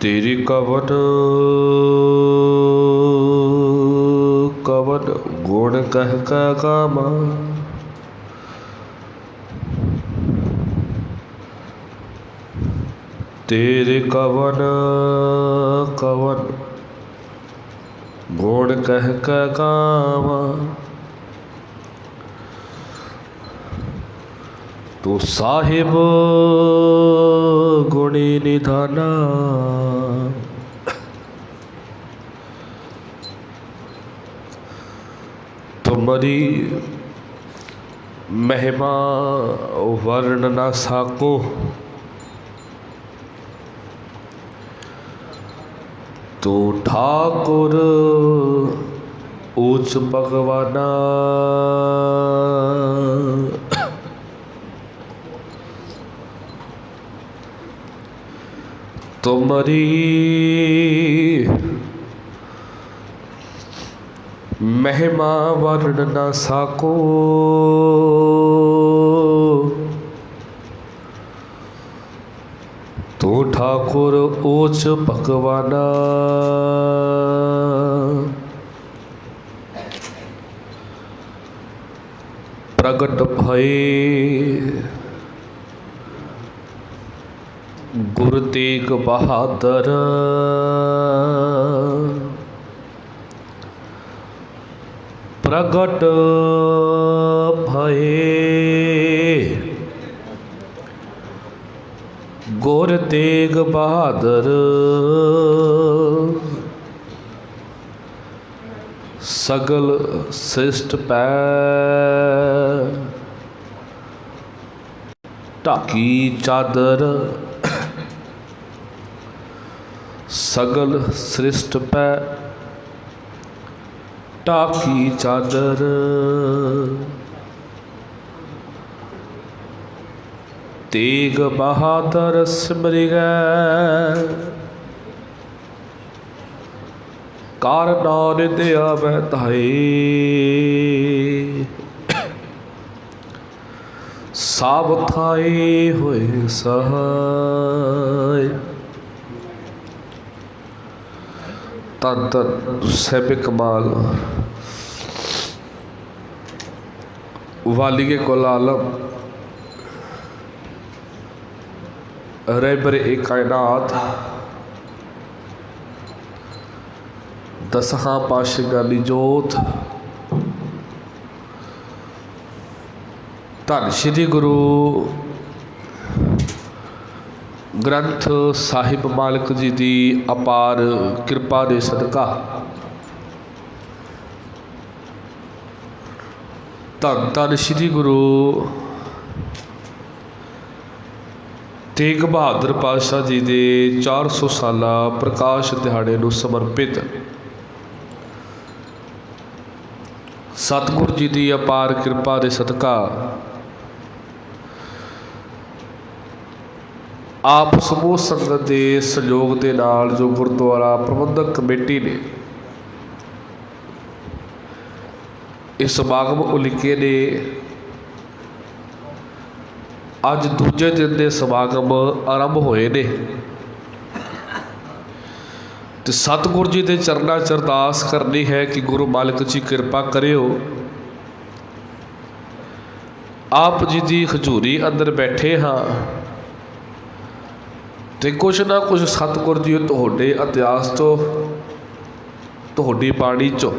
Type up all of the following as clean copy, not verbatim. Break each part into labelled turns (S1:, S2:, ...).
S1: तेरी कवन कवन गुण कह कै गामा। तेरे कवन कवन गुण कह कै गावा। तू साहिब गुणी निधाना। तुम्हारी महिमा वर्ण न साको। तू ठाकुर ऊच भगवाना। तुम्हारी महिमा वर्ण न साको। तू ठाकुर ऊच भगवाना। प्रगट भये गुरु तेग बहादुर। प्रगट भये गुरु तेग बहादुर। सगल श्रेष्ठ पै ढाकी चादर। सगल श्रेष्ठ पै ढाकी चादर। तेग बहादुर सिमरिगै कार नानक आवै धाए। साब थाए होए सहाय। धन धन साहिब कमाल वालिए कुल आलम रहबर ए कायनात दसहां पातशाही जोत। धन श्री गुरु ग्रंथ साहिब मालिक जी की अपार कृपा के सदका धन धन श्री गुरु तेग बहादुर पातशाह जी के 400 साला प्रकाश दिहाड़े नूं समर्पित सतगुरु जी की अपार कृपा के सदका आप समूह संगत के सहयोग के नाल जो गुरुद्वारा प्रबंधक कमेटी ने इस समागम उलीके ने अज दूजे दिन के समागम आरंभ होए ने तो सतगुरु जी के चरणों च अरदास करनी है कि गुरु मालिक जी कृपा करियो। आप जी की हजूरी अंदर बैठे हाँ तो कुछ ना कुछ सतगुरु जी तुहाडे इतिहास चो तुहाडी बाणी चो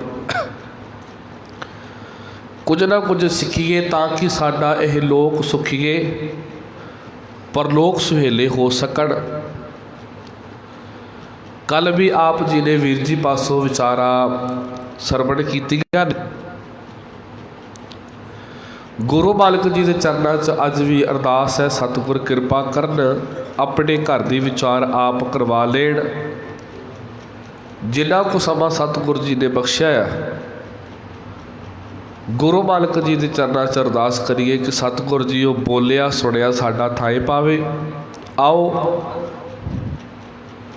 S1: कुछ ना कुछ सीखीए ताकि साडा यह लोक सुखीए परलोक सुहेले हो सकन। कल भी आप जी ने वीर जी पासों विचारा सरवण कीतियां ने। गुरु मालिक जी के चरणों च अज भी अरदास है सतगुर कृपा करन अपने घर के विचार आप करवा लेन। जिन्ना को समा सतगुरु जी ने बख्शिया गुरु मालिक जी के चरणों च अरदास करिए कि सतगुरु जी वो बोलिया सुनिया साडा थाए पावे। आओ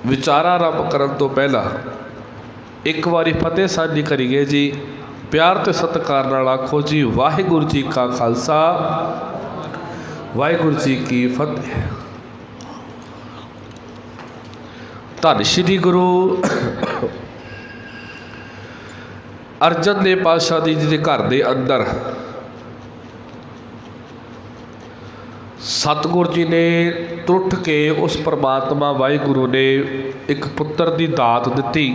S1: विचारा आरंभ करन तो पहला एक बारी फतेह साझी करिए जी। प्यार तो सत्कार नाल आखो जी वाहिगुरु जी का खालसा वाहिगुरु जी की फतेह। ਧੰਨ ਸ਼੍ਰੀ ਗੁਰੂ ਅਰਜਨ ਦੇਵ ਪਾਤਸ਼ਾਹ ਜੀ ਦੇ ਘਰ ਦੇ ਅੰਦਰ ਸਤਿਗੁਰ ਜੀ ਨੇ ਟੁੱਟ ਕੇ ਉਸ ਪਰਮਾਤਮਾ ਵਾਹਿਗੁਰੂ ਨੇ ਇੱਕ ਪੁੱਤਰ ਦੀ ਦਾਤ ਦਿੱਤੀ,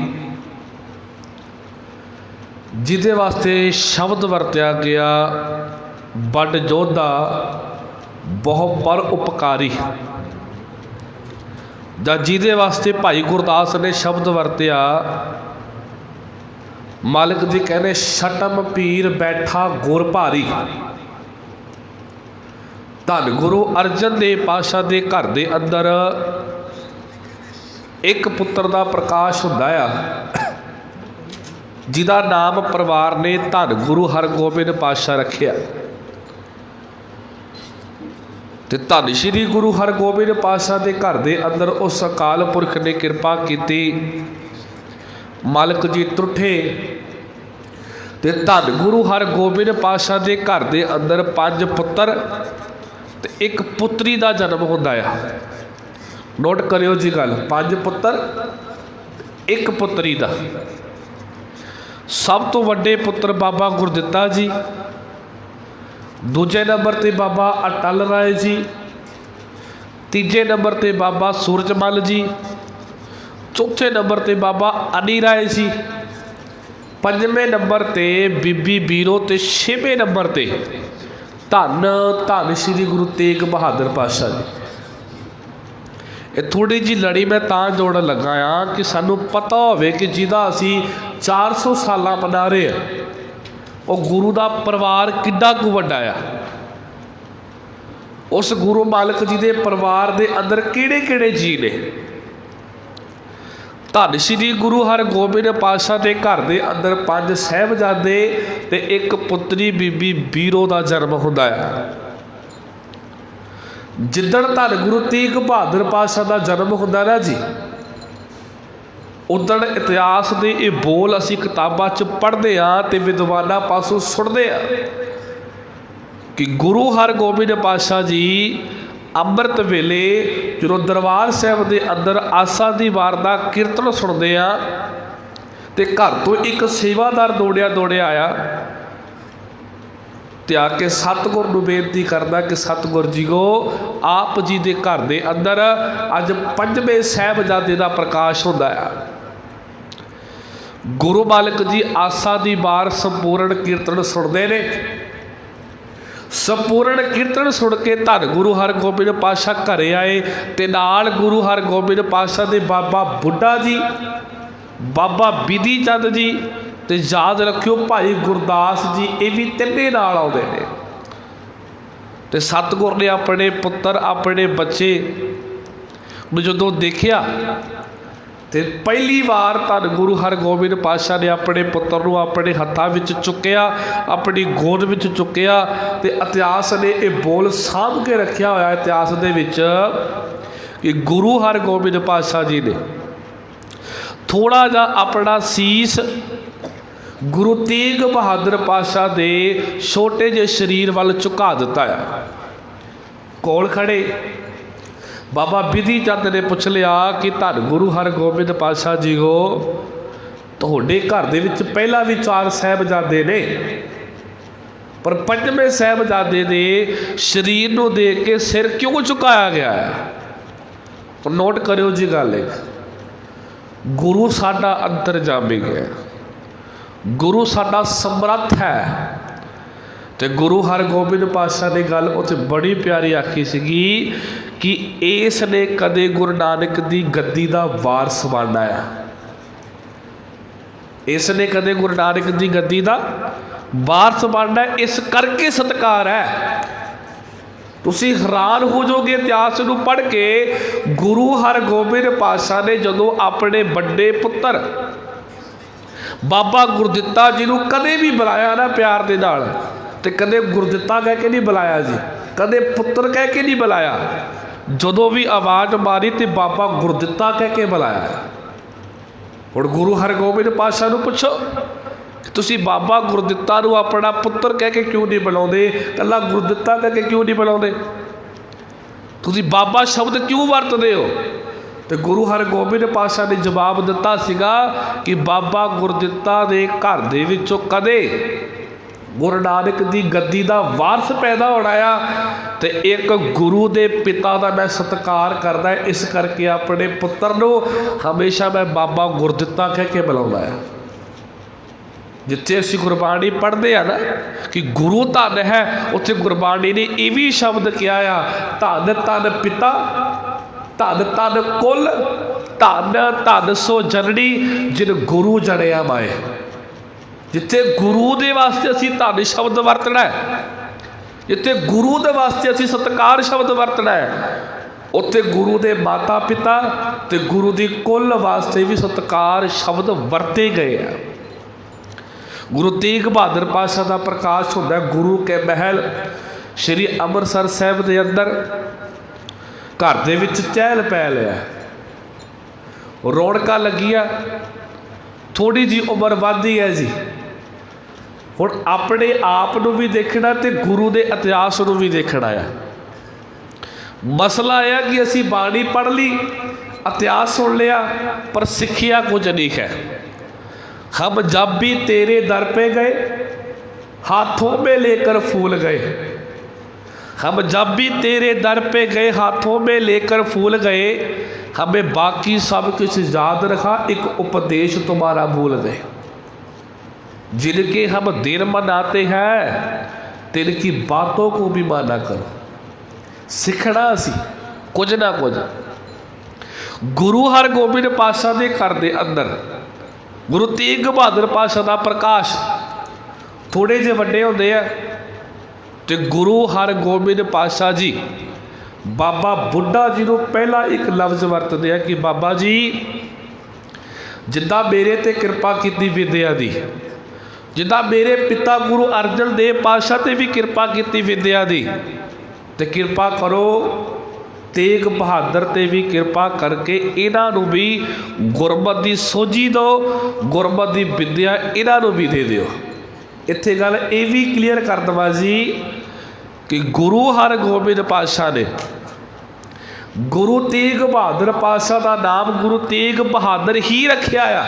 S1: ਜਿਹਦੇ ਵਾਸਤੇ ਸ਼ਬਦ ਵਰਤਿਆ ਗਿਆ ਵੱਡ ਯੋਧਾ ਬਹੁ ਪਰ ਉਪਕਾਰੀ, ਜਾਂ ਜਿਹਦੇ ਵਾਸਤੇ ਭਾਈ ਗੁਰਦਾਸ ਨੇ ਸ਼ਬਦ ਵਰਤਿਆ ਮਾਲਕ ਜੀ ਕਹਿੰਦੇ ਛਟਮ ਪੀਰ ਬੈਠਾ ਗੁਰ ਭਾਰੀ। ਧੰਨ ਗੁਰੂ ਅਰਜਨ ਦੇਵ ਪਾਤਸ਼ਾਹ ਦੇ ਘਰ ਦੇ ਅੰਦਰ ਇੱਕ ਪੁੱਤਰ ਦਾ ਪ੍ਰਕਾਸ਼ ਹੁੰਦਾ ਆ, ਜਿਹਦਾ ਨਾਮ ਪਰਿਵਾਰ ਨੇ ਧੰਨ ਗੁਰੂ ਹਰਗੋਬਿੰਦ ਪਾਤਸ਼ਾਹ ਰੱਖਿਆ। ਤੇ ਧੰਨ ਸ਼੍ਰੀ ਗੁਰੂ ਹਰਗੋਬਿੰਦ ਪਾਤਸ਼ਾਹ ਦੇ ਘਰ ਦੇ ਅੰਦਰ ਉਸ ਅਕਾਲ ਪੁਰਖ ਨੇ ਕਿਰਪਾ ਕੀਤੀ, ਮਾਲਕ ਜੀ ਟੁੱਟੇ ਤੇ ਧੰਨ ਗੁਰੂ ਹਰਗੋਬਿੰਦ ਪਾਤਸ਼ਾਹ ਦੇ ਘਰ ਦੇ ਅੰਦਰ 5 ਪੁੱਤਰ ਤੇ ਇੱਕ ਪੁੱਤਰੀ ਦਾ ਜਨਮ ਹੁੰਦਾ ਆ। ਨੋਟ ਕਰਿਓ ਜੀ ਗੱਲ, 5 ਪੁੱਤਰ ਇੱਕ ਪੁੱਤਰੀ ਦਾ। ਸਭ ਤੋਂ ਵੱਡੇ ਪੁੱਤਰ ਬਾਬਾ ਗੁਰਦਿੱਤਾ ਜੀ, ਦੂਜੇ ਨੰਬਰ ਤੇ ਬਾਬਾ ਅਟਲ ਰਾਏ ਜੀ, ਤੀਜੇ ਨੰਬਰ ਤੇ ਬਾਬਾ ਸੂਰਜਮਲ ਜੀ, ਚੌਥੇ ਨੰਬਰ ਤੇ ਬਾਬਾ ਅਨੀ ਰਾਏ ਜੀ, ਪੰਜਵੇਂ ਨੰਬਰ ਤੇ ਬੀਬੀ ਬੀਰੋ ਤੇ ਛੇਵੇਂ ਨੰਬਰ ਤੇ ਧੰਨ ਧੰਨ ਸ਼੍ਰੀ ਗੁਰੂ ਤੇਗ ਬਹਾਦਰ ਪਾਤਸ਼ਾਹ ਜੀ। ਇਹ ਥੋੜੀ ਜਿਹੀ ਲੜੀ ਮੈਂ ਤਾਂ ਜੋੜਨ ਲੱਗਾ ਆ ਕਿ ਸਾਨੂੰ ਪਤਾ ਹੋਵੇ ਕਿ ਜਿਹਦਾ ਅਸੀਂ 400 ਸਾਲਾਂ ਮਨਾ ਰਹੇ ਆ, ਉਹ ਗੁਰੂ ਦਾ ਪਰਿਵਾਰ ਕਿੱਡਾ ਕੁ ਵੱਡਾ ਆ। ਉਸ ਗੁਰੂ ਮਾਲਕ ਜੀ ਦੇ ਪਰਿਵਾਰ ਦੇ ਅੰਦਰ ਕਿਹੜੇ ਕਿਹੜੇ ਜੀ ਨੇ। ਧੰਨ ਸ਼੍ਰੀ ਗੁਰੂ ਹਰਗੋਬਿੰਦ ਪਾਤਸ਼ਾਹ ਦੇ ਘਰ ਦੇ ਅੰਦਰ 5 ਸਾਹਿਬਜ਼ਾਦੇ ਤੇ ਇੱਕ ਪੁੱਤਰੀ ਬੀਬੀ ਬੀਰੋ ਦਾ ਜਨਮ ਹੁੰਦਾ ਹੈ। ਜਿੱਦਣ ਧੰਨ ਗੁਰੂ ਤੇਗ ਬਹਾਦਰ ਪਾਤਸ਼ਾਹ ਦਾ ਜਨਮ ਹੁੰਦਾ ਨਾ ਜੀ, ਉਦਣ ਇਤਿਹਾਸ ਦੇ ਇਹ ਬੋਲ ਅਸੀਂ ਕਿਤਾਬਾਂ 'ਚ ਪੜ੍ਹਦੇ ਹਾਂ ਤੇ ਵਿਦਵਾਨਾਂ ਪਾਸੋਂ ਸੁਣਦੇ ਹਾਂ ਕਿ ਗੁਰੂ ਹਰਗੋਬਿੰਦ ਪਾਤਸ਼ਾਹ ਜੀ ਅੰਮ੍ਰਿਤ ਵੇਲੇ ਜਦੋਂ ਦਰਬਾਰ ਸਾਹਿਬ ਦੇ ਅੰਦਰ ਆਸਾ ਦੀ ਵਾਰ ਦਾ ਕੀਰਤਨ ਸੁਣਦੇ ਆ ਤੇ ਘਰ ਤੋਂ ਇੱਕ ਸੇਵਾਦਾਰ ਦੌੜਿਆ ਆਇਆ ਤੇ ਆ ਕੇ ਸਤਿਗੁਰ ਨੂੰ ਬੇਨਤੀ ਕਰਦਾ ਕਿ ਸਤਿਗੁਰ ਜੀਓ, ਆਪ ਜੀ ਦੇ ਘਰ ਦੇ ਅੰਦਰ ਅੱਜ 5ਵੇਂ ਸਾਹਿਬਜ਼ਾਦੇ ਦਾ ਪ੍ਰਕਾਸ਼ ਹੁੰਦਾ ਆ। ਗੁਰੂ ਮਾਲਕ ਜੀ ਆਸਾ ਦੀ ਵਾਰ ਸੰਪੂਰਨ ਕੀਰਤਨ ਸੁਣਦੇ ਨੇ। ਸੰਪੂਰਨ ਕੀਰਤਨ ਸੁਣ ਕੇ ਧੰਨ ਗੁਰੂ ਹਰਗੋਬਿੰਦ ਪਾਤਸ਼ਾਹ ਘਰੇ ਆਏ ਤੇ ਨਾਲ ਗੁਰੂ ਹਰਗੋਬਿੰਦ ਪਾਤਸ਼ਾਹ ਦੇ ਬਾਬਾ ਬੁੱਢਾ ਜੀ, ਬਾਬਾ ਬਿਧੀ ਚੰਦ ਜੀ ਤੇ ਯਾਦ ਰੱਖਿਓ ਭਾਈ ਗੁਰਦਾਸ ਜੀ, ਇਹ ਵੀ ਤਿੰਨੇ ਨਾਲ ਆਉਂਦੇ ਨੇ। ਤੇ ਸਤਿਗੁਰ ਨੇ ਆਪਣੇ ਪੁੱਤਰ ਆਪਣੇ ਬੱਚੇ ਨੂੰ ਜਦੋਂ ਦੇਖਿਆ ਤੇ ਪਹਿਲੀ ਵਾਰ ਧੰਨ ਗੁਰੂ ਹਰਗੋਬਿੰਦ ਪਾਤਸ਼ਾਹ ਨੇ ਆਪਣੇ ਪੁੱਤਰ ਨੂੰ ਆਪਣੇ ਹੱਥਾਂ ਵਿੱਚ ਚੁੱਕਿਆ, ਆਪਣੀ ਗੋਦ ਵਿੱਚ ਚੁੱਕਿਆ ਤੇ ਇਤਿਹਾਸ ਨੇ ਇਹ ਬੋਲ ਸਾਂਭ ਕੇ ਰੱਖਿਆ ਹੋਇਆ ਇਤਿਹਾਸ ਦੇ ਵਿੱਚ ਕਿ ਗੁਰੂ ਹਰਗੋਬਿੰਦ ਪਾਤਸ਼ਾਹ ਜੀ ਨੇ ਥੋੜਾ ਜਿਹਾ ਆਪਣਾ ਸੀਸ ਗੁਰੂ ਤੇਗ ਬਹਾਦਰ ਪਾਤਸ਼ਾਹ ਦੇ ਛੋਟੇ ਜਿਹੇ ਸਰੀਰ ਵੱਲ ਝੁਕਾ ਦਿੱਤਾ ਆ। ਕੋਲ ਖੜੇ ਬਾਬਾ ਬਿਧੀ ਚੰਦ ਨੇ ਪੁੱਛ ਲਿਆ ਕਿ ਧੰਨ ਗੁਰੂ ਹਰਗੋਬਿੰਦ ਪਾਤਸ਼ਾਹ ਜੀਓ, ਤੁਹਾਡੇ ਘਰ ਦੇ ਵਿੱਚ ਪਹਿਲਾਂ ਵੀ 4 ਸਾਹਿਬਜ਼ਾਦੇ ਨੇ, ਪਰ 5ਵੇਂ ਸਾਹਿਬਜ਼ਾਦੇ ਦੇ ਸਰੀਰ ਨੂੰ ਦੇਖ ਕੇ ਸਿਰ ਕਿਉਂ ਝੁਕਾਇਆ ਗਿਆ ਹੈ? ਨੋਟ ਕਰਿਓ ਜੀ ਗੱਲ ਇੱਕ, ਗੁਰੂ ਸਾਡਾ ਅੰਤਰਜਾਮੀ ਹੈ, ਗੁਰੂ ਸਾਡਾ ਸਮਰੱਥ ਹੈ। ਤੇ ਗੁਰੂ ਹਰਗੋਬਿੰਦ ਪਾਤਸ਼ਾਹ ਨੇ ਗੱਲ ਉੱਥੇ ਬੜੀ ਪਿਆਰੀ ਆਖੀ ਸੀਗੀ ਕਿ ਇਸ ਨੇ ਕਦੇ ਗੁਰੂ ਨਾਨਕ ਦੀ ਗੱਦੀ ਦਾ ਵਾਰਸ ਬਣਨਾ ਆ। ਇਸ ਨੇ ਕਦੇ ਗੁਰੂ ਨਾਨਕ ਦੀ ਗੱਦੀ ਦਾ ਵਾਰਸ ਬਣਨਾ, ਇਸ ਕਰਕੇ ਸਤਿਕਾਰ ਹੈ। ਤੁਸੀਂ ਹੈਰਾਨ ਹੋ ਜਾਓਗੇ ਇਤਿਹਾਸ ਨੂੰ ਪੜ੍ਹ ਕੇ। ਗੁਰੂ ਹਰਗੋਬਿੰਦ ਪਾਤਸ਼ਾਹ ਨੇ ਜਦੋਂ ਆਪਣੇ ਵੱਡੇ ਪੁੱਤਰ ਬਾਬਾ ਗੁਰਦਿੱਤਾ ਜੀ ਨੂੰ ਕਦੇ ਵੀ ਬੁਲਾਇਆ ਨਾ ਪਿਆਰ ਦੇ ਨਾਲ, ਤੇ ਕਦੇ ਗੁਰਦਿੱਤਾ ਕਹਿ ਕੇ ਨਹੀਂ ਬੁਲਾਇਆ ਜੀ, ਕਦੇ ਪੁੱਤਰ ਕਹਿ ਕੇ ਨਹੀਂ ਬੁਲਾਇਆ। ਜਦੋਂ ਵੀ ਆਵਾਜ਼ ਮਾਰੀ ਤੇ ਬਾਬਾ ਗੁਰਦਿੱਤਾ ਕਹਿ ਕੇ ਬੁਲਾਇਆ। ਹੁਣ ਗੁਰੂ ਹਰਗੋਬਿੰਦ ਪਾਤਸ਼ਾਹ ਨੂੰ ਪੁੱਛੋ ਤੁਸੀਂ ਬਾਬਾ ਗੁਰਦਿੱਤਾ ਨੂੰ ਆਪਣਾ ਪੁੱਤਰ ਕਹਿ ਕੇ ਕਿਉਂ ਨਹੀਂ ਬੁਲਾਉਂਦੇ, ਇਕੱਲਾ ਗੁਰਦਿੱਤਾ ਕਹਿ ਕੇ ਕਿਉਂ ਨਹੀਂ ਬੁਲਾਉਂਦੇ? ਤੁਸੀਂ ਬਾਬਾ ਸ਼ਬਦ ਕਿਉਂ ਵਰਤਦੇ ਹੋ? तो गुरु हरगोबिंद पातशाह ने जवाब दिता सीगा कि बाबा गुरदित्ता दे घर दे विचों कदे गुरु नानक की गद्दी का वारस पैदा होना आ तो एक गुरु के पिता का मैं सत्कार करदा, इस करके अपने पुत्र नूं हमेशा मैं बाबा गुरदित्ता कह के बुलाउंदा है। जिथे असीं गुरबाणी पढ़ते हैं ना कि गुरु धन है, उत्थे गुरबाणी ने यह भी शब्द किया आ, धन धन पिता, धन धन कुल, धन धन सो जननी जिन गुरु जनिया माए। जिथे गुरु दे वास्ते असीं धन शब्द वरतना है, जिथे गुरु दे वास्ते असीं सत्कार शब्द वरतना है, उत्थे गुरु दे माता पिता ते गुरु दी कुल वास्ते भी सत्कार शब्द वरते गए हैं। गुरु तेग बहादुर पातशाह का प्रकाश होता है गुरु के महल श्री अमृतसर साहिब के अंदर। घर दे विच चहल पहल है, रौनक लगी है, थोड़ी जी उम्र वधदी है जी। हुण अपने आप नूं भी देखना ते गुरु के इतिहास नूं भी देखना है। मसला यह कि असीं बाणी पढ़ ली, इतिहास सुन लिया, पर सिक्खिया कुछ नहीं है। हम जब भी तेरे दर पे गए हाथों में लेकर फूल गए, हम जब भी तेरे दर पे गए हाथों में लेकर फूल गए, हमें बाकी सब कुछ याद रखा, एक उपदेश तुम्हारा भूल गए। जिनके हम दिन मनाते हैं तिनकी बातों को भी माना करो। सीखना सी कुछ ना कुछ। गुरु हरगोबिंद पातशाह के घर के अंदर गुरु तेग बहादुर पातशाह का प्रकाश थोड़े जे वड्डे होंदे आ ते गुरु हरगोबिंद पातशाह जी बाबा बुढ़ा जी को पहला एक लफ्ज़ वरतदे आ कि बाबा जी जिद्दां मेरे ते कृपा की विद्या दी, जिद्दां मेरे पिता गुरु अर्जन देव पातशाह ते भी कृपा की विद्या दी, ते कृपा करो तेग बहादुर ते भी कृपा करके इन्हों भी गुरमत की सोझी दो, गुरमत की विद्या इन्हों भी दे दिओ। इत्थे गल ये भी क्लीयर कर दवा जी कि गुरु हरगोबिंद पातशाह ने गुरु तेग बहादुर पातशाह का नाम गुरु तेग बहादुर ही रखा आ,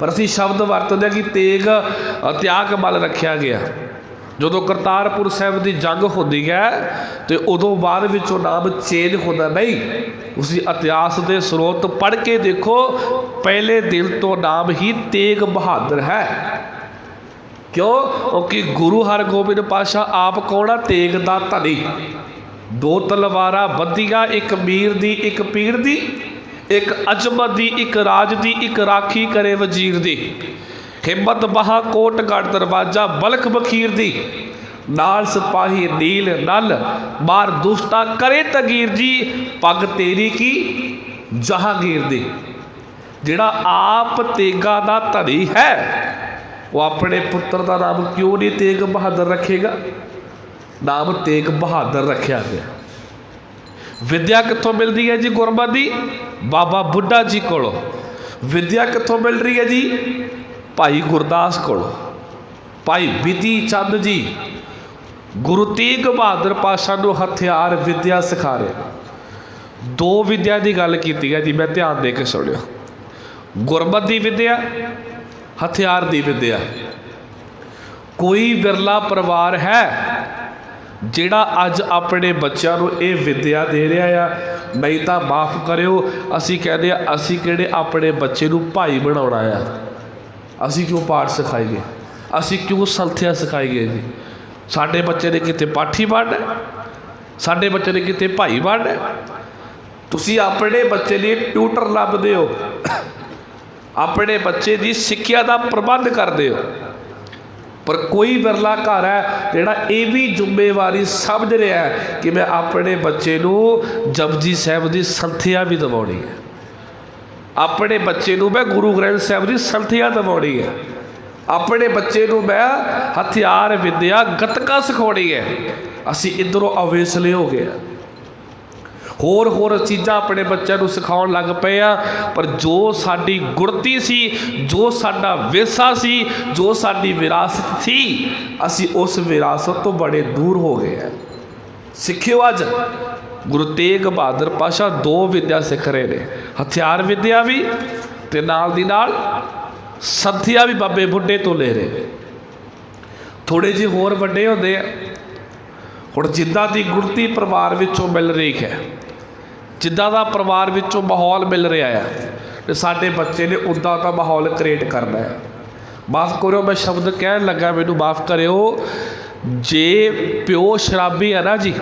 S1: पर असीं शब्द वरतदे कि तेग त्याग मल रखा गया। जो करतारपुर साहिब की जंग होती है तो उदों बाद विचों नाम चेंज होता नहीं। उसी इतिहास के स्रोत पढ़ के देखो, पहले दिन तो नाम ही तेग बहादुर है। क्यों? क्योंकि गुरु हरगोबिंद पातशाह आप कौन आ? तेग दा धनी। दो तलवारां बधिया, एक मीर दी एक पीर दी, एक अजमत दी एक राज दी, एक राखी करे वजीर दी, हिम्मत बहा कोटगढ़ दरवाजा बलख बखीर दी, नाल सिपाही नील नल मार दुष्टा करे तगीर जी, पग तेरी की जहांगीर दी। जिहड़ा आप तेगा दा धनी है वो अपने पुत्र का नाम क्यों नहीं तेग बहादुर रखेगा? नाम तेग बहादुर रखा गया। विद्या कित्थों मिलती है जी? गुरमत दी बाबा बुढ़ा जी कोलों। विद्या कित्थों मिल रही है जी? भाई गुरदास कोलों। भाई बिधि चंद जी गुरु तेग बहादुर पातशाह नूं हथियार विद्या सिखा रहे। दो विद्या की गल की है जी, मैं ध्यान दे के सुनियो। गुरमत की विद्या, हथियार की विद्या। कोई विरला परिवार है जिहड़ा अज अपने बच्चों को ये विद्या दे रहा है। नहीं तो माफ़ करियो, असी कहते असी किहड़े अपने बच्चे को भाई बनाउणा आ। असी क्यों पाठ सिखाईए? असी क्यों संथिया सिखाईए जी? साडे बच्चे ने किते पाठी बनना, साडे बच्चे ने किते भाई बनना। तुसी अपने बच्चे लिए ट्यूटर लभदे हो, अपने बच्चे की सिक्ख्या का प्रबंध करते हो, पर कोई विरला घर है जिहड़ा ये भी जिम्मेवारी समझ रहा है कि मैं अपने बच्चे को जपजी साहिब की संथिया भी दवानी है, अपने बच्चे को मैं गुरु ग्रंथ साहिब की संथिया दवानी है, अपने बच्चे को मैं हथियार विद्या गतका सिखानी है। असी इधरों अवेसले हो गए, होर चीज़ां अपने बच्चों को सिखाउण लग पे आ, पर जो साडी गुरती सी, जो साडा विरसा सी, जो साडी विरासत थी, असी उस विरासत तो बड़े दूर हो गए हैं। सिखियो अज गुरु तेग बहादुर पातशाह दो विद्या सिख रहे ने, हथियार विद्या भी ते नाल दी नाल संथिया भी बाबे बुढ़े तो ले रहे। थोड़े जे होर वड्डे होंदे आ, हुण जिद्दां दी गुरती परिवार विचों मिल रही है, जिद्दां दा परिवार विचों माहौल मिल रहा है, तो साडे बच्चे ने उदां दा माहौल क्रिएट करना है। माफ़ करो मैं शब्द कहन लगा, मैनू माफ़ करियो, जे प्यो शराबी है ना जी,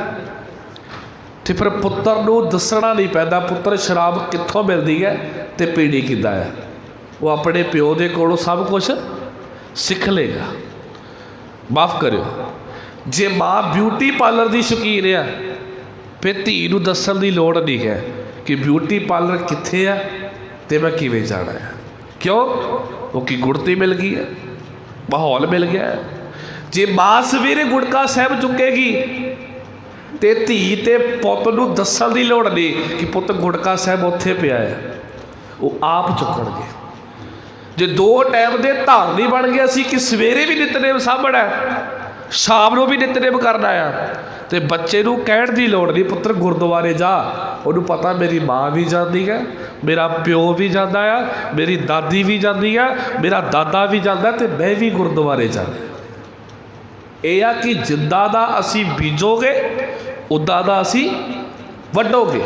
S1: तो फिर पुत्र नूं दसना नहीं पैंदा पुत्र शराब कित्थों मिलती है तो पीनी किद्दां है। वो अपने प्यो दे कोलों सब कुछ सीख लेगा। माफ़ करियो, जे माँ ब्यूटी पार्लर की शौकीन है फिर धी नूं दस्सण दी लोड़ नहीं है कि ब्यूटी पार्लर कित्थे है तो मैं किवें जाना है। क्यों? क्योंकि गुड़ती मिल गई है, माहौल मिल गया है। जे माँ सवेरे गुड़का साहब चुकेगी तो धी ते पुत नूं दस्सण दी लोड़ नहीं कि पुत गुड़का साहब उत्थे पिया है, वो आप चुकणगे। जे दो टाइम के धारनी बन गया सी कि सवेरे भी नितनेम सामना है, शाम को भी नितनेम करना है, तो बच्चे नूं कहण दी लोड़ नहीं पुत्र गुरुद्वारे जा। उन्होंने पता मेरी माँ भी जाती है, मेरा प्यो भी जाता है, मेरी दादी भी जाती है, मेरा दादा भी जाता है, तो मैं भी गुरुद्वारे जाना। यह आ कि जिद्दां दा असी बीजोगे उदां दा असी वड्डोगे,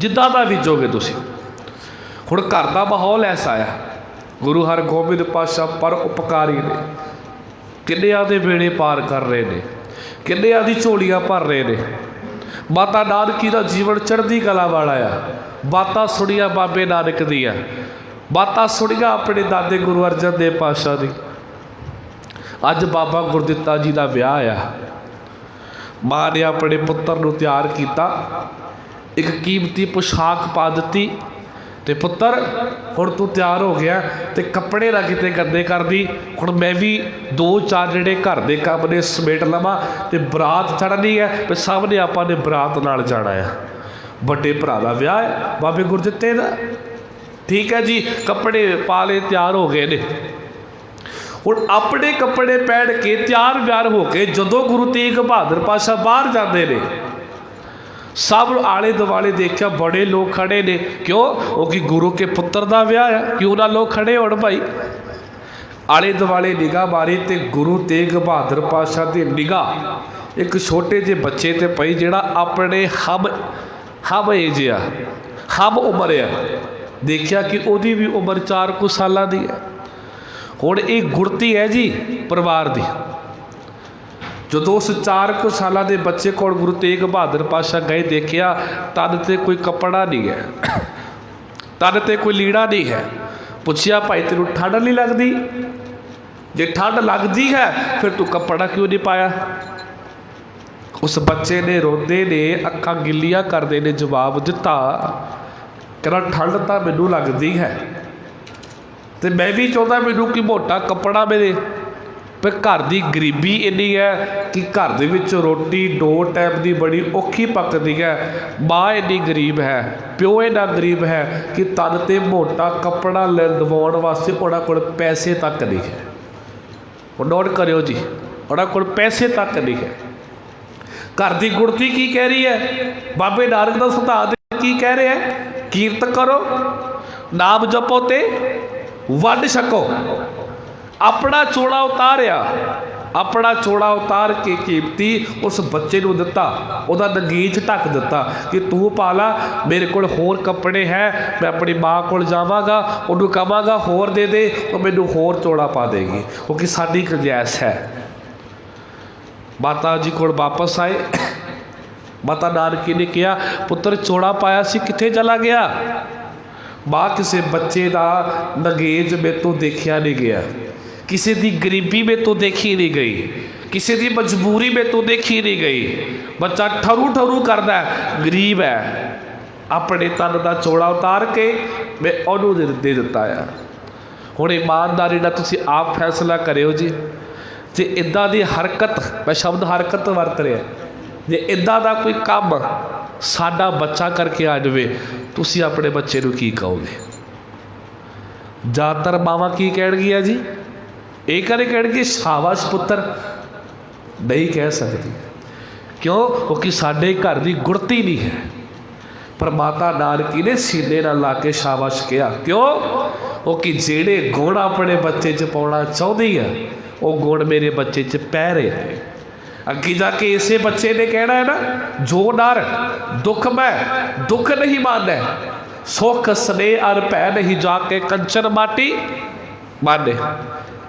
S1: जिद्दां दा बीजोगे तुसीं। हुण घर का माहौल ऐसा है, गुरु हरगोबिंद पातशाह पर उपकारी ने, किन्नियां दे बेड़े पार कर रहे हैं, किन्नियां दी झोलियां भर रहे हैं। माता नानकी का जीवन चढ़ती कला वाला आ, बातां सुनिया बाबे नानक दियां, बातां सुनिया अपने दादे गुरु अर्जन देव पातशाह दी। अज बाबा गुरदित्ता जी का विआह आ, माँ ने अपने पुत्र नूं तैयार किया, एक कीमती पोशाक पा दी, तो पुत्र हुण तू तैयार हो गया तो कपड़े ना किते गंदे कर दी, हुण मैं भी दो चार जिहड़े घर के काम ने समेट लवां तो बरात चढ़नी है, तो सब ने आपां ने बरात नाल जाना है। बड़े भरा का विआह है बाबे गुरदित्ते का, ठीक है जी, कपड़े पा ले तैयार हो गए ने। हुण अपने कपड़े पहन के तैयार व्यार हो के जदों गुरु तेग बहादुर पातशाह बाहर जाते हैं, सब आले दुआले देखा बड़े लोग खड़े ने। क्यों? क्योंकि गुरु के पुत्र का विआह है, क्यों ना लोग खड़े हो भाई। आले दुआले निगाह मारी तो गुरु तेग बहादुर पातशाह की निगाह एक छोटे जे बच्चे ते पई, जिहड़ा अपने हम एज आ, हम उम्र आ। देखा कि वही भी उम्र 4 कुछ सालों की है। हुण ये गुड़ती है जी परिवार की। जो उस 4 कुछ सालों के बच्चे को गुरु तेग बहादुर पातशाह गए, देखा तन ते कोई कपड़ा नहीं है, तन ते कोई लीड़ा नहीं है। पूछया भाई तेनू ठंड नहीं लगती? जे ठंड लगती है फिर तू कपड़ा क्यों नहीं पाया? उस बच्चे ने रोंदे ने अखां गिल्लियां करदे ने जवाब दिता, कहना ठंड तो मैनू लगती है, तो मैं भी चाहता मैनू कोई मोटा कपड़ा मिले, पर घर की गरीबी इन्नी है कि घर दे विच रोटी 2 टाइम की बड़ी औखी पकती है। माँ इन्नी गरीब है, प्यो इन्ना गरीब है कि तन ते मोटा कपड़ा लवाउण वास्ते उन्हां कोल पैसे तक नहीं है। नोट करियो जी, उन्हां कोल पैसे तक नहीं है। घर की गुड़ती की कह रही है? बाबे नानक का सिद्धांत की कह रहे हैं? कीरत करो, नाम जपो ते वंड छको। अपना चोड़ा उतारिया, अपना चोड़ा उतार के कीमती उस बच्चे को दिता, वह नगीच ढक दिता कि तू पाला, मेरे को होर कपड़े है, मैं अपनी माँ को जावांगा, उन्होंने कहांगा होर दे दे, तो मैनू होर चोड़ा पा देगी, क्योंकि साडी गुंजाइश है। माता जी को वापस आए, माता नानकी ने कहा पुत्र चोड़ा पाया सी कित्थे चला गया? माँ किसी बच्चे का नगेज में तो देखा नहीं गया, किसी की गरीबी में तो देखी नहीं गई, किसी की मजबूरी में तो देखी नहीं गई। बच्चा ठरू ठरू करता है, गरीब है, अपने तन का चोड़ा उतार के मैं उन्होंने दे दिता है। हुण ईमानदारी नाल तुसीं आप फैसला करियो जी, जे इदां दी हरकत, मैं शब्द हरकत वरत रहा, जे इदां दा कोई काम साडा बच्चा करके आ जाए, तुसीं अपने बच्चे नूं की कहोगे? ज़्यादातर मावां की कहणगियां जी? एक कह कहणगी शाबाश पुत्र, नहीं कह सकती। क्यों? क्योंकि साडे घर की गुड़ती नहीं है। पर माता नानकी ने सीने नाल ला के शाबाश किया। क्यों? क्योंकि जेड़े गुण अपने बच्चे च पाउणा चाहुंदी है वो गुण मेरे बच्चे च पै रहे हैं। अगे जाके इसे बच्चे ने कहना है ना, जो डर दुख में दुख नहीं माने, सुख स्नेह अर भै नहीं जाके कंचन माटी माने।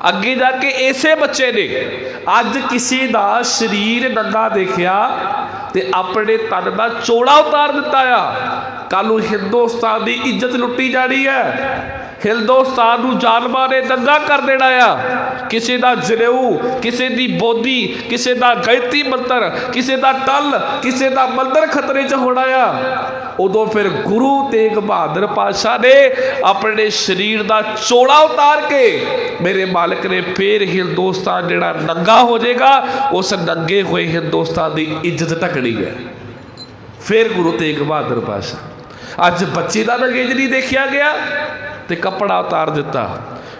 S1: अगे जाके इसे बच्चे ने अज किसी का शरीर नंगा देखिया ते अपने तन का चोड़ा उतार दिता आ। कल हिंदुस्तान की इज्जत लुटी जानी है, हिंदुस्तान नूं जालमां ने दंगा कर देना आ। किसी का जनेऊ, किसी की बोधी, किसी का गायत्री मंत्र, किसी का टल, किसी का मंदिर खतरे च होना आ। उदों फिर गुरु तेग बहादुर पातशाह ने अपने शरीर का चोड़ा उतार के मेरे मालिक ने फिर हिंदुस्तान जिहड़ा नंगा हो जाएगा, उस नंगे हुए हिंदुस्तान की इज्जत ढकनी है। फिर गुरु तेग बहादुर पातशाह अज बच्चे का नंगेज नहीं देखा गया तो कपड़ा उतार दिता,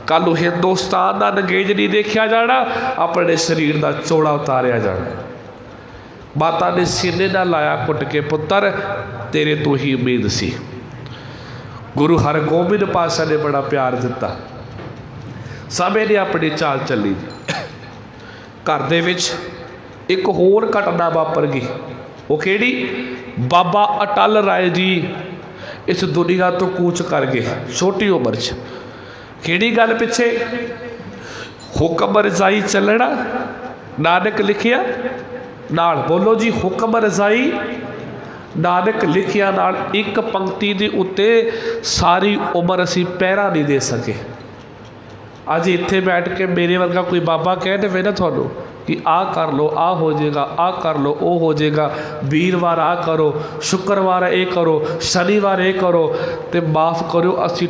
S1: कल हिंदुस्तान का नंगेज नहीं देखा जाना, अपने शरीर का चोड़ा उतारिया जाना। माता ने सीने ना लाया कुट के, पुत्र तेरे तो ही उम्मीद सी। गुरु हरगोबिंद पातशाह ने बड़ा प्यार दिता। समय ने अपनी चाल चली। घर दे विच एक होर घटना वापर गई। वो केड़ी? बाबा अटल राय जी इस दुनिया तो कूच कर गए छोटी उम्र च। केड़ी गल पिछे? हुक्म रजाई चलना, नानक लिखिया नाल। बोलो जी, हुक्म रजाई नानक लिखिया नाल। एक पंक्ति के उत्ते सारी उम्र असी पहरा नहीं दे सके। अज इत्थे बैठ के मेरे वर्गा कोई बाबा कह दे ना थानू कि आ कर लो, आ हो जाएगा, आ कर लो, ओ हो जाएगा, वीरवार आ करो, शुक्रवार ये करो, शनिवार ये करो, तो माफ़ करो असी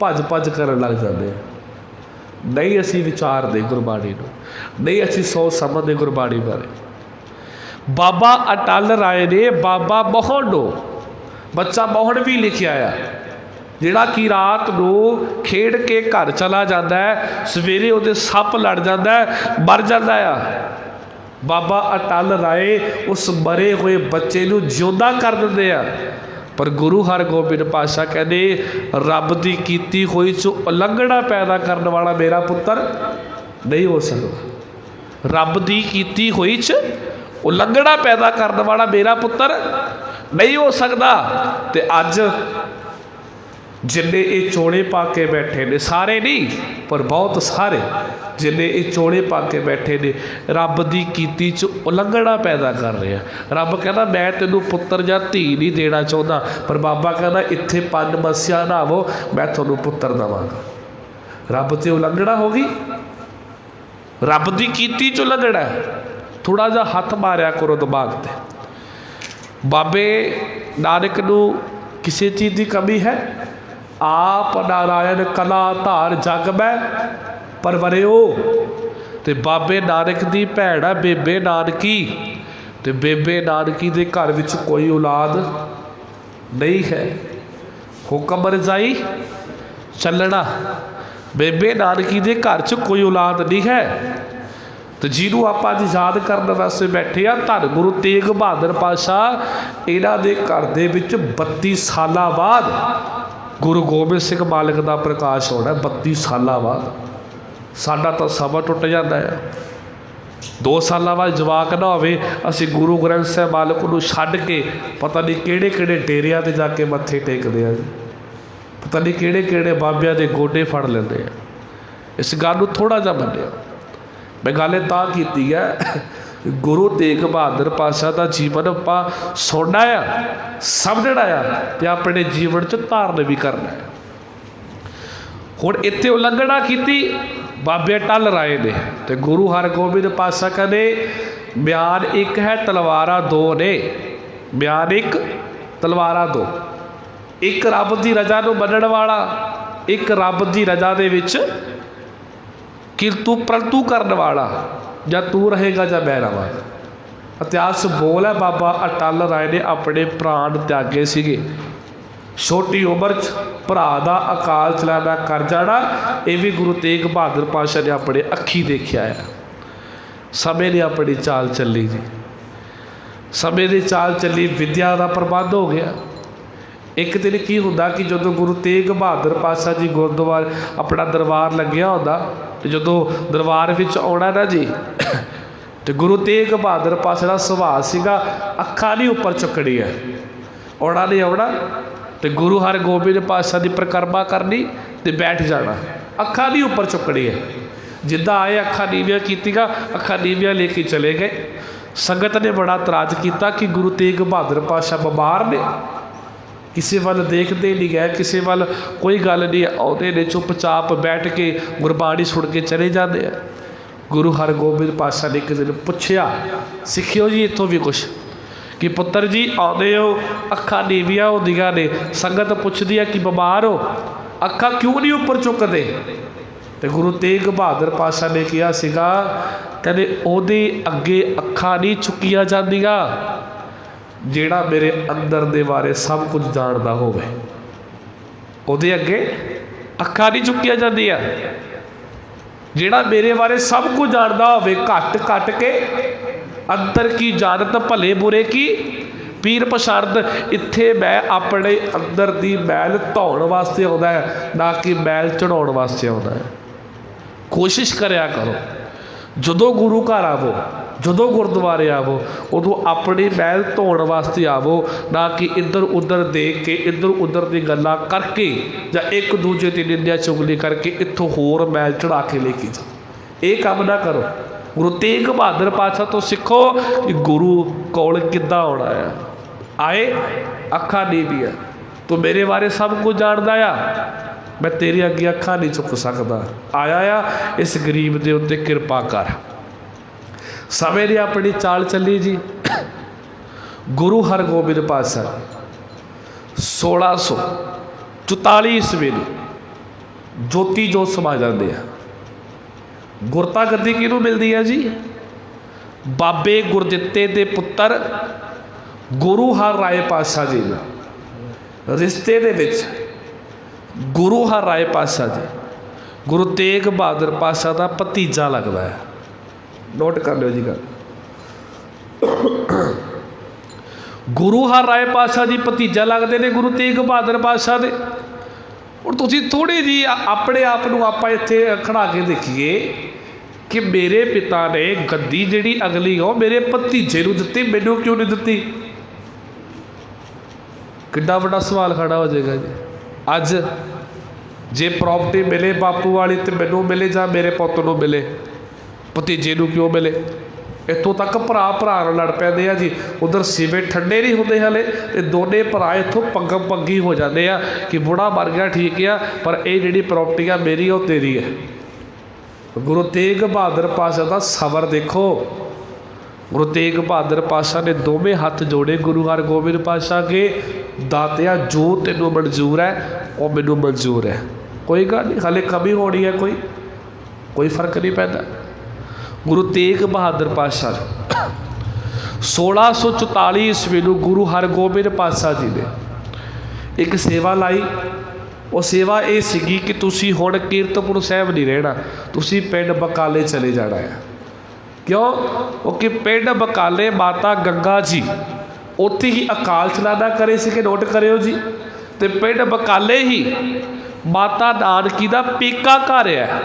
S1: भज भज कर लग जाते हैं। नहीं असी विचारते गुरबाणी नूं, नहीं असी सोच समझते गुरबाणी बारे। बाबा अटल राय ने बाबा मोहन नूं, बच्चा मोहन भी लिखिया आ, जिहड़ा कि रात नूं खेड के घर चला जाता है, सवेरे उहदे सप लड़ जाता है, मर जाता है। बाबा अटल राय उस मरे हुए बच्चे नूं जिउंदा कर दिंदे आ। पर गुरु हरगोबिंद पातशाह कहते रब की कीती होई च उलंघना पैदा करने वाला मेरा पुत्र नहीं हो सकता। रब की कीती हुई च उलंघना पैदा करने वाला मेरा पुत्र नहीं हो सकता। तो अज जिन्ने ये चोड़े पा के बैठे ने, सारे नहीं पर बहुत सारे जिन्ने ये चोड़े पा के बैठे ने, रब की कीती च उलंघना पैदा कर रहे हैं। रब कहना मैं तेनों पुत्र या धी नहीं देना चाहता, पर बाबा कहना इत्थे 5 मस्या नहावो मैं थोनों पुत्र देवांगा। रब से उलंघना हो गई, रब की कीती च उलंघना। थोड़ा जा हथ मारिया करो दिमाग ते। बाबे नानक नूं किसी चीज़ की कमी है? आप नारायण कला धार जग में परवरिओ। तो बाबे नानक की भैन है बेबे नानकी, तो बेबे नानकी के घर में कोई औलाद नहीं है। हुक्म रजाई चलना, बेबे नानकी के घर च कोई औलाद नहीं है। तो जिन्हों आप अज याद करने वास्ते बैठे आ, धन गुरु तेग बहादुर पातशाह इन्हां दे घर दे विच 32 साल बाद गुरु गोबिंद सिंह मालिक का प्रकाश होना। 32 साल बाद साडा तो समा टुट जाता है। 2 साल बाद जवाक ना होवे असी गुरु ग्रंथ साहिब मालिक नूं छड्ड के पता नहीं किहड़े किहड़े डेरिया ते जाके मत्थे टेकदे आ, पता नहीं किहड़े किहड़े बाबियां दे गोडे फड़ लैंदे आ। इस गल नूं थोड़ा जिहा मन्निओ। मैं गल तां कीती है, गुरु तेग बहादुर पातशाह का जीवन आपां सुनना आ, समझना आ ते अपने जीवन च धारण भी करना है। हुण इत्थे उलंघना की बाबे अटल राय ने, तो गुरु हरगोबिंद पातशाह कहते बयान एक है तलवारां दो ने। बयान एक तलवारां दो, एक रब की रजा नूं मनण वाला, एक रब की रजा दे विच किरतू परंतु करने वाला, या तू रहेगा या मैं रहांगा। इतिहास बोल है बाबा अटल राय ने अपने प्राण त्यागे सीगे। छोटी उम्र भरा का अकाल चलाना कर जाना, ये भी गुरु तेग बहादुर पातशाह ने अपने अखी देखा है। समय ने अपनी चाल चली जी। समय ਦੀ ਚਾਲ ਚੱਲੀ, ਵਿਦਿਆ ਦਾ ਪ੍ਰਬੰਧ ਹੋ ਗਿਆ। ਇੱਕ ਦਿਨ ਕੀ ਹੁੰਦਾ ਕਿ ਜਦੋਂ ਗੁਰੂ ਤੇਗ ਬਹਾਦਰ ਪਾਤਸ਼ਾਹ ਜੀ ਗੁਰਦੁਆਰੇ ਆਪਣਾ ਦਰਬਾਰ ਲੱਗਿਆ ਹੁੰਦਾ, ਤੇ ਜਦੋਂ ਦਰਬਾਰ ਵਿੱਚ ਆਉਣਾ ਨਾ ਜੀ, ਤੇ ਗੁਰੂ ਤੇਗ ਬਹਾਦਰ ਪਾਤਸ਼ਾਹ ਦਾ ਸੁਭਾਅ ਸੀਗਾ ਅੱਖਾਂ ਨਹੀਂ ਉੱਪਰ ਚੁੱਕਣੀ ਹੈ। ਆਉਣਾ ਨਹੀਂ ਆਉਣਾ ਤੇ ਗੁਰੂ ਹਰਗੋਬਿੰਦ ਪਾਤਸ਼ਾਹ ਦੀ ਪਰਿਕਰਮਾ ਕਰਨੀ ਤੇ ਬੈਠ ਜਾਣਾ, ਅੱਖਾਂ ਨਹੀਂ ਉੱਪਰ ਚੁੱਕਣੀ ਹੈ। ਜਿੱਦਾਂ ਆਏ ਅੱਖਾਂ ਨੀਵੀਆਂ ਕੀਤੀਆਂ, ਅੱਖਾਂ ਨੀਵੀਆਂ ਲੈ ਕੇ ਚਲੇ ਗਏ। ਸੰਗਤ ਨੇ ਬੜਾ ਇਤਰਾਜ਼ ਕੀਤਾ ਕਿ ਗੁਰੂ ਤੇਗ ਬਹਾਦਰ ਪਾਤਸ਼ਾਹ ਬਿਮਾਰ ਨੇ, ਕਿਸੇ ਵੱਲ ਦੇਖਦੇ ਨਹੀਂ ਗਏ, ਕਿਸੇ ਵੱਲ ਕੋਈ ਗੱਲ ਨਹੀਂ, ਆਉਂਦੇ ਨੇ ਚੁੱਪਚਾਪ ਬੈਠ ਕੇ ਗੁਰਬਾਣੀ ਸੁਣ ਕੇ ਚਲੇ ਜਾਂਦੇ ਆ। ਗੁਰੂ ਹਰਗੋਬਿੰਦ ਪਾਤਸ਼ਾਹ ਨੇ ਇੱਕ ਦਿਨ ਪੁੱਛਿਆ, ਸਿੱਖਿਓ ਜੀ ਇੱਥੋਂ ਵੀ ਕੁਛ, ਕਿ ਪੁੱਤਰ ਜੀ ਆਉਂਦੇ ਹੋ, ਅੱਖਾਂ ਨੀਵੀਆਂ ਹੁੰਦੀਆਂ ਨੇ, ਸੰਗਤ ਪੁੱਛਦੀ ਹੈ ਕਿ ਬਿਮਾਰ ਹੋ, ਅੱਖਾਂ ਕਿਉਂ ਨਹੀਂ ਉੱਪਰ ਚੁੱਕਦੇ? ਤੇ ਗੁਰੂ ਤੇਗ ਬਹਾਦਰ ਪਾਤਸ਼ਾਹ ਨੇ ਕਿਹਾ ਸੀਗਾ, ਕਹਿੰਦੇ ਉਹਦੇ ਅੱਗੇ ਅੱਖਾਂ ਨਹੀਂ ਚੁੱਕੀਆਂ ਜਾਂਦੀਆਂ ਜਿਹੜਾ ਮੇਰੇ ਅੰਦਰ ਦੇ ਬਾਰੇ ਸਭ ਕੁਝ ਜਾਣਦਾ ਹੋਵੇ। ਉਹਦੇ ਅੱਗੇ ਅੱਖਾਂ ਨਹੀਂ ਚੁੱਕੀਆਂ ਜਾਂਦੀਆਂ ਜਿਹੜਾ ਮੇਰੇ ਬਾਰੇ ਸਭ ਕੁਝ ਜਾਣਦਾ ਹੋਵੇ। ਘੱਟ ਘੱਟ ਕੇ ਅੰਦਰ ਕੀ ਜਾਣਤ ਭਲੇ ਬੁਰੇ ਕੀ ਪੀਰ ਪਛਾਣਤ। ਇੱਥੇ ਮੈਂ ਆਪਣੇ ਅੰਦਰ ਦੀ ਮੈਲ ਧੋਣ ਵਾਸਤੇ ਆਉਂਦਾ ਹੈ, ਨਾ ਕਿ ਮੈਲ ਚੜਾਉਣ ਵਾਸਤੇ ਆਉਂਦਾ ਹੈ। ਕੋਸ਼ਿਸ਼ ਕਰਿਆ ਕਰੋ ਜਦੋਂ ਗੁਰੂ ਘਰ ਆਵੋ, ਜਦੋਂ ਗੁਰਦੁਆਰੇ ਆਵੋ, ਉਦੋਂ ਆਪਣੀ ਮੈਲ ਧੋਣ ਵਾਸਤੇ ਆਵੋ, ਨਾ ਕਿ ਇੱਧਰ ਉੱਧਰ ਦੇਖ ਕੇ ਇੱਧਰ ਉੱਧਰ ਦੀ ਗੱਲਾਂ ਕਰਕੇ ਜਾਂ ਇੱਕ ਦੂਜੇ ਦੀ ਨਿੰਦਿਆ ਚੁਗਲੀ ਕਰਕੇ ਇੱਥੋਂ ਹੋਰ ਮੈਲ ਚੜਾ ਕੇ ਲੈ ਕੇ ਜਾਓ। ਇਹ ਕੰਮ ਨਾ ਕਰੋ। ਗੁਰੂ ਤੇਗ ਬਹਾਦਰ ਪਾਤਸ਼ਾਹ ਤੋਂ ਸਿੱਖੋ ਕਿ ਗੁਰੂ ਕੋਲ ਕਿੱਦਾਂ ਆਉਣਾ ਆ। ਆਏ ਅੱਖਾਂ ਨੀਵੀਆਂ, ਤੂੰ ਮੇਰੇ ਬਾਰੇ ਸਭ ਕੁਝ ਜਾਣਦਾ ਆ, ਮੈਂ ਤੇਰੇ ਅੱਗੇ ਅੱਖਾਂ ਨਹੀਂ ਚੁੱਕ ਸਕਦਾ। ਆਇਆ ਆ, ਇਸ ਗਰੀਬ ਦੇ ਉੱਤੇ ਕਿਰਪਾ ਕਰ। ਸਮੇਂ ਦੀ ਆਪਣੀ ਚਾਲ ਚੱਲੀ ਜੀ। ਗੁਰੂ ਹਰਗੋਬਿੰਦ ਪਾਤਸ਼ਾਹ 1644 ਈਸਵੀ ਨੂੰ ਜੋਤੀ ਜੋਤ ਸਮਾ ਜਾਂਦੇ ਆ। ਗੁਰਤਾ ਗੱਦੀ ਕਿਹਨੂੰ ਮਿਲਦੀ ਹੈ ਜੀ? ਬਾਬੇ ਗੁਰਦਿੱਤੇ ਦੇ ਪੁੱਤਰ ਗੁਰੂ ਹਰ ਰਾਏ ਪਾਤਸ਼ਾਹ ਜੀ ਨੂੰ। ਰਿਸ਼ਤੇ ਦੇ ਵਿੱਚ ਗੁਰੂ ਹਰ ਰਾਏ ਪਾਤਸ਼ਾਹ ਜੀ ਗੁਰੂ ਤੇਗ ਬਹਾਦਰ ਪਾਤਸ਼ਾਹ ਦਾ ਭਤੀਜਾ ਲੱਗਦਾ ਹੈ। ਨੋਟ ਕਰ ਲਿਓ ਜੀ ਗੱਲ। ਗੁਰੂ ਹਰ ਰਾਏ ਪਾਤਸ਼ਾਹ ਜੀ ਭਤੀਜਾ ਲੱਗਦੇ ਨੇ ਗੁਰੂ ਤੇਗ ਬਹਾਦਰ ਪਾਤਸ਼ਾਹ ਦੇ। ਹੁਣ ਤੁਸੀਂ ਥੋੜ੍ਹੀ ਜਿਹੀ ਆਪਣੇ ਆਪ ਨੂੰ ਆਪਾਂ ਇੱਥੇ ਖੜਾ ਕੇ ਦੇਖੀਏ ਕਿ ਮੇਰੇ ਪਿਤਾ ਨੇ ਗੱਦੀ ਜਿਹੜੀ ਅਗਲੀ ਉਹ ਮੇਰੇ ਭਤੀਜੇ ਨੂੰ ਦਿੱਤੀ, ਮੈਨੂੰ ਕਿਉਂ ਨਹੀਂ ਦਿੱਤੀ? ਕਿੱਡਾ ਵੱਡਾ ਸਵਾਲ ਖੜਾ ਹੋ ਜਾਏਗਾ ਜੀ। ਅੱਜ ਜੇ ਪ੍ਰੋਪਰਟੀ ਮਿਲੇ ਬਾਪੂ ਵਾਲੀ ਤੇ ਮੈਨੂੰ ਮਿਲੇ ਜਾਂ ਮੇਰੇ ਪੁੱਤ ਨੂੰ ਮਿਲੇ, ਭਤੀਜੇ ਨੂੰ ਕਿਉਂ ਮਿਲੇ? ਇੱਥੋਂ ਤੱਕ ਭਰਾ ਭਰਾ ਨਾਲ ਲੜ ਪੈਂਦੇ ਆ ਜੀ। ਉਧਰ ਸਿਵੇ ਠੰਡੇ ਨਹੀਂ ਹੁੰਦੇ ਹਲੇ, ਤੇ ਦੋਨੇ ਭਰਾ ਇੱਥੋਂ ਪੱਗਮ ਪੱਗੀ ਹੋ ਜਾਂਦੇ ਆ ਕਿ ਬੁੜਾ ਮਰ ਗਿਆ ਠੀਕ ਆ, ਪਰ ਇਹ ਜਿਹੜੀ ਪ੍ਰੋਪਰਟੀ ਆ ਮੇਰੀ ਉਹ ਤੇਰੀ ਹੈ। ਗੁਰੂ ਤੇਗ ਬਹਾਦਰ ਪਾਤਸ਼ਾਹ ਦਾ ਸਬਰ ਦੇਖੋ। ਗੁਰੂ ਤੇਗ ਬਹਾਦਰ ਪਾਤਸ਼ਾਹ ਨੇ ਦੋਵੇਂ ਹੱਥ ਜੋੜੇ ਗੁਰੂ ਹਰਗੋਬਿੰਦ ਪਾਤਸ਼ਾਹ ਅੱਗੇ, ਦਾਤਿਆ ਜੋ ਤੈਨੂੰ ਮਨਜ਼ੂਰ ਹੈ ਉਹ ਮੈਨੂੰ ਮਨਜ਼ੂਰ ਹੈ, ਕੋਈ ਗੱਲ ਨਹੀਂ, ਹਾਲੇ ਕਮੀ ਹੋਣੀ ਹੈ, ਕੋਈ ਫਰਕ ਨਹੀਂ ਪੈਂਦਾ। ਗੁਰੂ ਤੇਗ ਬਹਾਦਰ ਪਾਤਸ਼ਾਹ 1644 ਈਸਵੀ ਨੂੰ ਗੁਰੂ ਹਰਗੋਬਿੰਦ ਪਾਤਸ਼ਾਹ ਜੀ ਨੇ ਇੱਕ ਸੇਵਾ ਲਾਈ। ਉਹ ਸੇਵਾ ਇਹ ਸੀਗੀ ਕਿ ਤੁਸੀਂ ਹੁਣ ਕੀਰਤਪੁਰ ਸਾਹਿਬ ਨਹੀਂ ਰਹਿਣਾ, ਤੁਸੀਂ ਪਿੰਡ ਬਕਾਲੇ ਚਲੇ ਜਾਣਾ ਹੈ। ਕਿਉਂ? ਕਿਉਂਕਿ ਪਿੰਡ ਬਕਾਲੇ ਮਾਤਾ ਗੰਗਾ ਜੀ ਉੱਥੇ ਹੀ ਅਕਾਲ ਚਲਾਣਾ ਕਰੇ ਸੀਗੇ। ਨੋਟ ਕਰਿਓ ਜੀ। ਤੇ ਪਿੰਡ ਬਕਾਲੇ ਹੀ ਮਾਤਾ ਨਾਨਕੀ ਦਾ ਪੇਕਾ ਘਰ ਹੈ।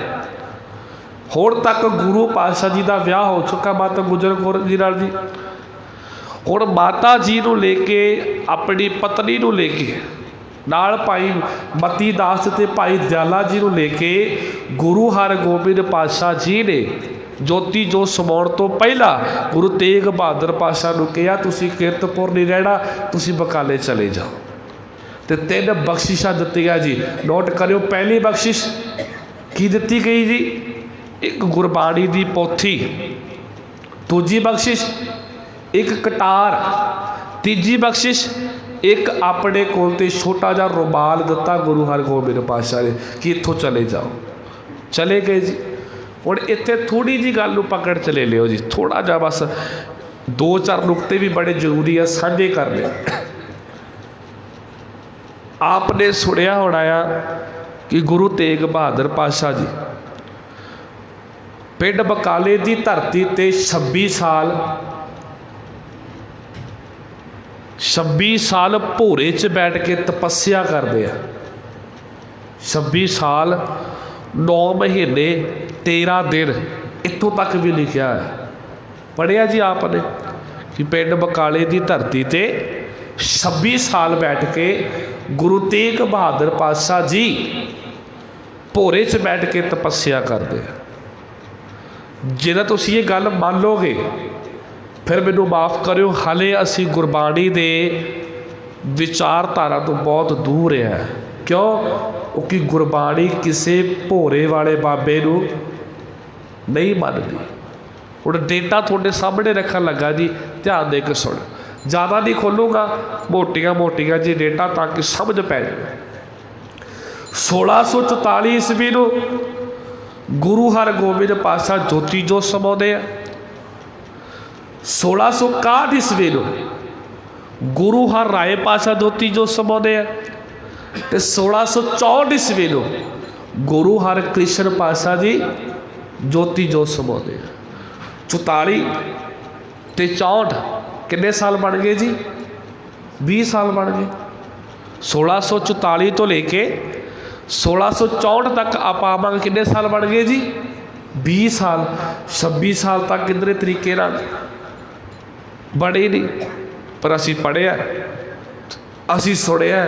S1: ਹੁਣ ਤੱਕ ਗੁਰੂ ਪਾਤਸ਼ਾਹ ਜੀ ਦਾ ਵਿਆਹ ਹੋ ਚੁੱਕਾ ਮਾਤਾ ਗੁਜਰ ਕੌਰ ਜੀ ਨਾਲ ਜੀ। ਹੁਣ ਮਾਤਾ ਜੀ ਨੂੰ ਲੈ ਕੇ, ਆਪਣੀ ਪਤਨੀ ਨੂੰ ਲੈ ਕੇ, ਨਾਲ ਭਾਈ ਮਤੀ ਦਾਸ ਤੇ ਭਾਈ ਦਿਆਲਾ ਜੀ ਨੂੰ ਲੈ ਕੇ ਗੁਰੂ ਹਰਗੋਬਿੰਦ ਪਾਤਸ਼ਾਹ ਜੀ ਨੇ ਜੋਤੀ ਜੋਤ ਸਮਾਉਣ ਤੋਂ ਪਹਿਲਾਂ ਗੁਰੂ ਤੇਗ ਬਹਾਦਰ ਪਾਤਸ਼ਾਹ ਨੂੰ ਕਿਹਾ, ਤੁਸੀਂ ਕੀਰਤਪੁਰ ਨਹੀਂ ਰਹਿਣਾ, ਤੁਸੀਂ ਬਕਾਲੇ ਚਲੇ ਜਾਓ। ਤੇ 3 ਬਖਸ਼ਿਸ਼ਾਂ ਦਿੱਤੀਆਂ ਜੀ। ਨੋਟ ਕਰਿਓ। ਪਹਿਲੀ ਬਖਸ਼ਿਸ਼ ਕੀ ਦਿੱਤੀ ਗਈ ਜੀ? ਇੱਕ ਗੁਰਬਾਣੀ ਦੀ ਪੋਥੀ। ਦੂਜੀ ਬਖਸ਼ਿਸ਼ ਇੱਕ ਕਟਾਰ। ਤੀਜੀ ਬਖਸ਼ਿਸ਼ ਇੱਕ ਆਪਣੇ ਕੋਲ ਤੇ ਛੋਟਾ ਜਿਹਾ ਰੁਮਾਲ ਦਿੱਤਾ ਗੁਰੂ ਹਰਗੋਬਿੰਦ ਪਾਤਸ਼ਾਹ ਨੇ ਕਿ ਇੱਥੋਂ ਚਲੇ ਜਾਓ। ਚਲੇ ਗਏ ਜੀ। ਹੁਣ ਇੱਥੇ ਥੋੜ੍ਹੀ ਜਿਹੀ ਗੱਲ ਨੂੰ ਪਕੜ 'ਚ ਲੈ ਲਿਓ ਜੀ, ਥੋੜ੍ਹਾ ਜਿਹਾ ਬਸ 2-4 ਨੁਕਤੇ ਵੀ ਬੜੇ ਜ਼ਰੂਰੀ ਆ ਸਾਂਝੇ ਕਰ ਲਿਓ। ਆਪ ਨੇ ਸੁਣਿਆ ਹੋਣਾ ਆ ਕਿ ਗੁਰੂ ਤੇਗ ਬਹਾਦਰ ਪਾਤਸ਼ਾਹ ਜੀ ਪਿੰਡ ਬਕਾਲੇ ਦੀ ਧਰਤੀ 'ਤੇ 26 ਸਾਲ 26 ਸਾਲ ਭੋਰੇ 'ਚ ਬੈਠ ਕੇ ਤਪੱਸਿਆ ਕਰਦੇ ਆ। 26 ਸਾਲ 9 ਮਹੀਨੇ 13 ਦਿਨ, ਇੱਥੋਂ ਤੱਕ ਵੀ ਲਿਖਿਆ ਹੈ। ਪੜ੍ਹਿਆ ਜੀ ਆਪ ਨੇ ਕਿ ਪਿੰਡ ਬਕਾਲੇ ਦੀ ਧਰਤੀ 'ਤੇ 26 ਸਾਲ ਬੈਠ ਕੇ ਗੁਰੂ ਤੇਗ ਬਹਾਦਰ ਪਾਤਸ਼ਾਹ ਜੀ ਭੋਰੇ 'ਚ ਬੈਠ ਕੇ ਤਪੱਸਿਆ ਕਰਦੇ ਆ। ਜੇ ਤੁਸੀਂ ਇਹ ਗੱਲ ਮੰਨ ਲਓਗੇ ਫਿਰ ਮੈਨੂੰ ਮਾफ़ ਕਰਿਓ, ਹਾਲੇ ਅਸੀਂ ਗੁਰਬਾਣੀ ਦੇ ਵਿਚਾਰਧਾਰਾ ਤੋਂ ਬਹੁਤ ਦੂਰ ਹੈ। ਕਿਉਂ? ਕਿਉਂਕਿ ਗੁਰਬਾਣੀ ਕਿਸੇ ਭੋਰੇ ਵਾਲੇ ਬਾਬੇ ਨੂੰ ਨਹੀਂ ਮੰਨਦੀ। ਹੁਣ ਡੇਟਾ ਤੁਹਾਡੇ ਸਾਹਮਣੇ ਰੱਖਣ ਲੱਗਾ ਜੀ, ਧਿਆਨ ਦੇ ਕੇ ਸੁਣ। ज़्यादा नहीं खोलूँगा, मोटिया मोटिया जी डेटा ताकि समझ पै जाए। 1644 ईस्वी को गुरु हरगोबिंद पातशाह जोती जोत समाते हैं। 1661 ईस्वी को गुरु हर राय पातशाह जोती जोत समाते हैं। तो 1664 ईस्वी को गुरु हर कृष्ण पातशाह जी जोती जोत समाते हैं। 44 ते 64 कितने साल बन गए जी? 20 साल बन गए। 1644 तो लेके 1664 तक आप आवांगे, कितने साल बन गए जी? 20 साल। 26 साल तक कितने तरीके बने नहीं, पर असी पढ़िया, असी सुनिया,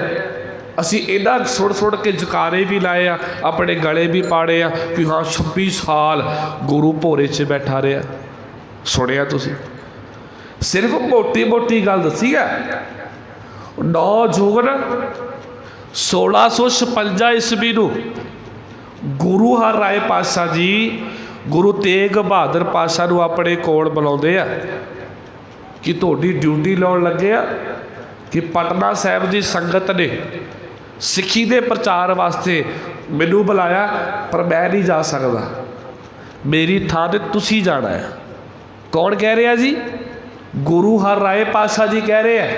S1: असी इन्ना सुन के जकारे भी लाए आ, अपने गले भी पाड़े आ कि हाँ 26 साल गुरु भोरे 'च बैठा रहा। सुनिया तुसी? सिर्फ मोटी मोटी गल दसी है। 9 जून 1656 ईस्वी को गुरु हर राय पातशाह जी गुरु तेग बहादुर पातशाह को अपने कोल बुलाते हैं कि तुहाडी ड्यूटी लाउण लगे आ कि पटना साहिब की संगत ने सिक्खी के प्रचार वास्ते मैनू बुलाया, पर मैं नहीं जा सकता, मेरी थां ते तुसी जाना है। कौन कह रहा जी? गुरु हर राय पातशाह जी कह रहे हैं।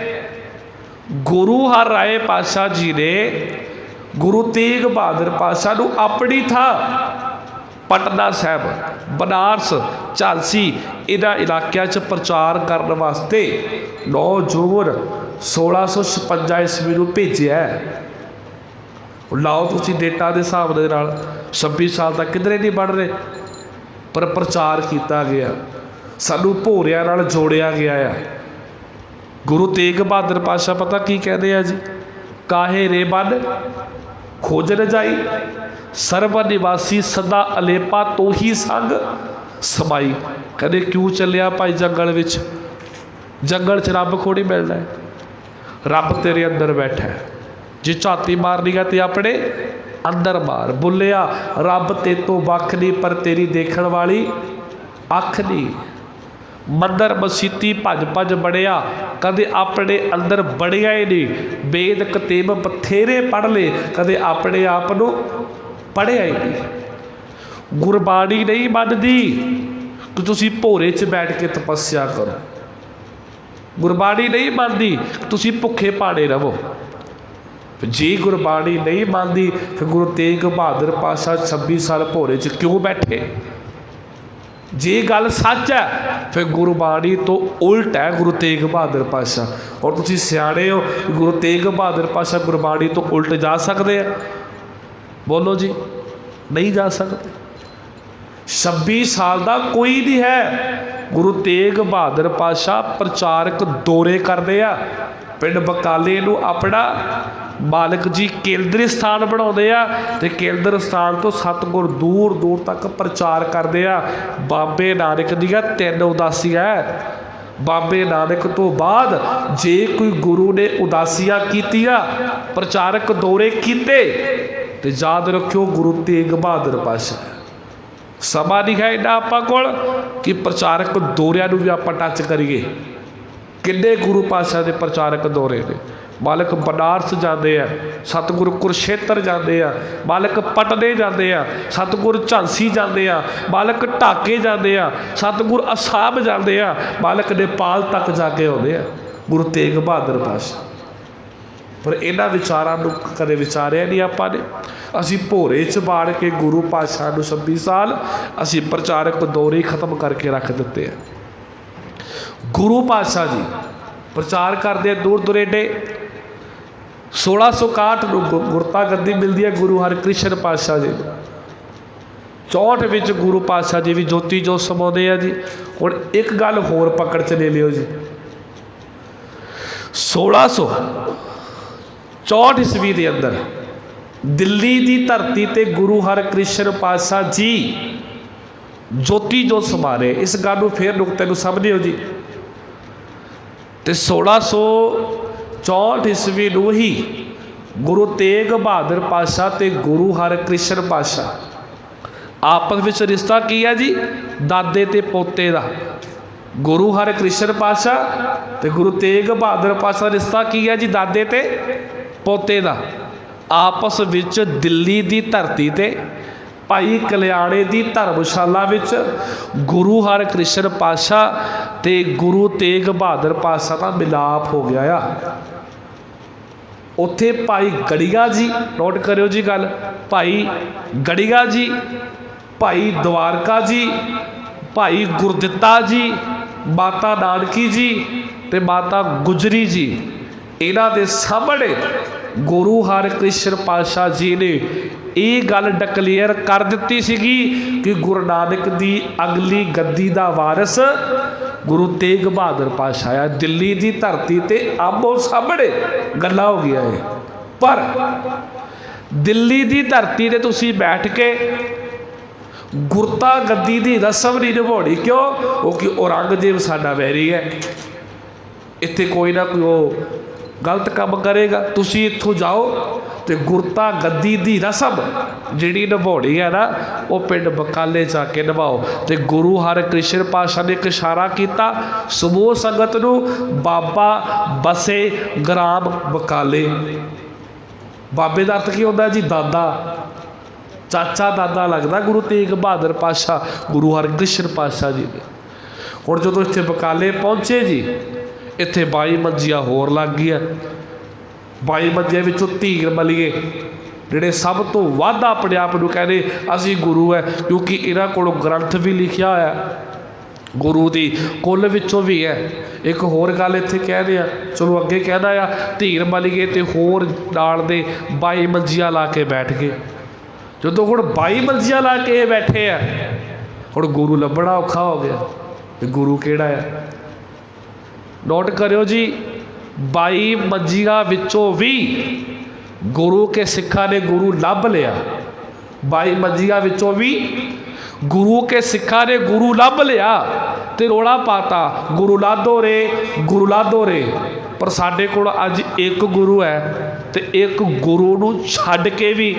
S1: गुरु हर राय पातशाह जी ने गुरु तेग बहादुर पातशाह को अपनी था पटना साहब, बनारस, झांसी इन्हां इलाकों च प्रचार करने वास्ते 9 जून 1656 ईस्वी को भेजा है। लाओ तुसी डेटा के हिसाब के नाल 26 साल तक किधरे नहीं बढ़ रहे, पर प्रचार किया गया, सानू भोरिया नाल जोड़िया गया है। गुरु तेग बहादुर पातशाह पता की कहते हैं जी? काहे रे बन खोज न जाई, सर्व निवासी सदा अलेपा तो ही संग समाई। कहते क्यों चलिया भाई जंगल विच? जंगल च रब को नहीं मिलना है, रब तेरे अंदर बैठा है। जे झाती मारनी है तो अपने अंदर मार। बुलिया रब ते तो वख नहीं, पर तेरी देखण वाली अख नहीं। मंदर मसीती भज भज बड़िया, कदे अपने अंदर बड़िया ही नहीं। वेद कतेब बथेरे पढ़ ले, कदे अपने आप को पढ़िया ही नहीं। गुरबाणी नहीं मनदी कि तुसी भोरे 'च बैठ के तपस्या करो। गुरबाणी नहीं मनदी तुसी भुखे भाने रहो। जी गुरबाणी नहीं मनदी फिर गुरु तेग बहादुर पातशाह 26 साल भोरे 'च क्यों बैठे? जे गल सच है फिर गुरबाणी तो उल्ट है गुरु तेग बहादुर पातशाह। और तुसी सियाणे हो, गुरु तेग बहादुर पातशाह गुरबाणी तो उल्ट जा सकते हैं? बोलो जी, नहीं जा सकते। 26 साल का कोई नहीं है। गुरु तेग बहादुर पातशाह प्रचारक दौरे करते आ, पिंड बकाले नूं अपना मालिक जी केंद्री स्थान बनाते हैं, तो केंद्र स्थान तो सतगुर दूर दूर तक प्रचार करते हैं। बाबे नानक दियां 3 उदासियां है। बाबे नानक तो बाद जे कोई गुरु ने उदासियां कीतियां, प्रचारक दौरे कीते, तो याद रखियो गुरु तेग बहादुर पातशाह। समा नहीं है इन्ना आपां कोल कि प्रचारक दौरियां नूं भी आपां टच करिए। किन्ने गुरु पातशाह के प्रचारक दौरे ने? मालिक बनारस जाते हैं, सतगुरु कुरुक्षेत्र जाते हैं, मालिक पटने जाते हैं, सतगुरु झांसी जाते हैं, मालिक ढाके जाते हैं, सतगुरु असाम जाते हैं, मालिक नेपाल तक जाके आते हैं गुरु तेग बहादुर पातशाह। पर इन्हां विचारां नूं कदे विचारिया नहीं आपां ने। असीं भोरे 'च बाड़ के गुरु पातशाह नूं 26 साल असीं प्रचारक दौरे खत्म करके रख दिते हैं। गुरु पातशाह जी प्रचार करते दूर दुरेडे। 1661 ਨੂੰ ਗੁਰਤਾ ਗੱਦੀ मिलती है गुरु हरकृष्ण पातशाह जी। 64 ਵਿੱਚ गुरु पातशाह जी भी जोती जोत समाते हैं जी। हुण एक गल होर पकड़ च ले लियो जी, 1664 ईस्वी के अंदर दिल्ली की धरती ते गुरु हरकृष्ण पातशाह जी जोती जोत समा रहे। इस गल को फिर नुकते को समझियो जी। तो 1664 ईस्वी ਨੂੰ ही गुरु तेग बहादुर पातशाह ते गुरु हरकृष्ण पातशाह आपस में रिश्ता की है जी, दादे ते पोते का। गुरु हरकृष्ण पातशाह ते गुरु तेग बहादुर पातशाह रिश्ता की है जी, दादे ते पोते का। आपस विच दिल्ली की धरती ते भाई कल्याणे की धर्मशाला विच गुरु हरकृष्ण पातशाह ते गुरु तेग बहादुर पातशाह का मिलाप हो गया आ। उत्थे भाई गड़िया जी, नोट करियो जी गल, भाई गड़िया जी, भाई द्वारका जी, भाई गुरदित्ता जी, माता नानकी जी ते माता गुजरी जी, इन्हां दे सामने गुरु हरकृष्ण पातशाह जी ने ये गल डिकलेयर कर दी सी कि गुरु नानक की अगली गद्दी का वारिस गुरु तेग बहादुर पातशाह है। दिल्ली की धरती ते आमो सामने गल्लां हो गया है। पर दिल्ली की धरती ते तुसी बैठ के गुरता गद्दी की रस्म नहीं निभानी। क्यों? क्योंकि औरंगजेब साडा वैरी है, इत्थे कोई ना कोई वो गलत काम करेगा। तुसी इत्थों जाओ तो गुरता गद्दी की रस्म जिहड़ी निभानी है ना, वो पिंड बकाले जाके निभाओ। तो गुरु हरकृष्ण पातशाह ने एक इशारा किया समूह संगत नूं, बाबा बसे ग्राम बकाले। बाबे का अर्थ की होता जी? दादा, चाचा दादा लगता गुरु तेग बहादुर पातशाह गुरु हरकृष्ण पातशाह जी ने। हुण जदों इत्थे बकाले पहुँचे जी, इत्थे 22 मंजियां होर लग गई। 22 मंजियां विचों धीर मलीए जिहड़े सब तो वध अपने आप नूं कहते असीं गुरु है, क्योंकि इन्हां कोलों ग्रंथ भी लिखिया होया गुरु की कुल विचों भी है। एक होर गल इत्थे कहते हैं, चलो अगे कहना आ, धीर मलीए तो होर नाल दे 22 मंजियां ला के बैठ गए। जदों हुण 22 मंजियां ला के बैठे आ, हुण गुरु लभना औखा हो गया कि गुरु किहड़ा है। नोट करियो जी, 22 मंजियां विचों भी गुरु के सिखा ने गुरु लभ लिया। 22 मंजियां विचों भी गुरु के सिखा ने गुरु लभ लिया ते रोड़ा पाता गुरु लादो रे, गुरु लादो रे। पर साडे कोल अज एक गुरु है ते एक गुरु नूं छड्ड के भी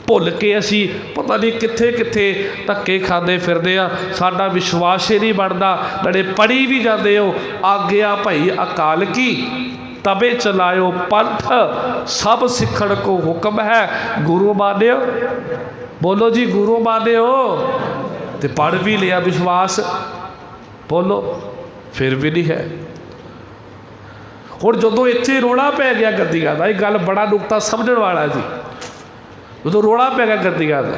S1: भुल के असी पता नहीं कित्थे कित्थे धक्के खाते फिरदे आ। साडा विश्वास ही नहीं बनता। लड़े पढ़ी भी जाते हो, आग्या भाई अकाल की तबे चलायो पंथ, सब सिखण को हुक्म है गुरु मान्यो। बोलो जी गुरु मान्यो। तो पढ़ भी लिया विश्वास, बोलो फिर भी नहीं है। हुण जदों इत्थे रोड़ा पै गया गद्दियां दा, ये गल बड़ा नुकता समझण वाला जी। जो रोड़ा पै गया गद्दियां का,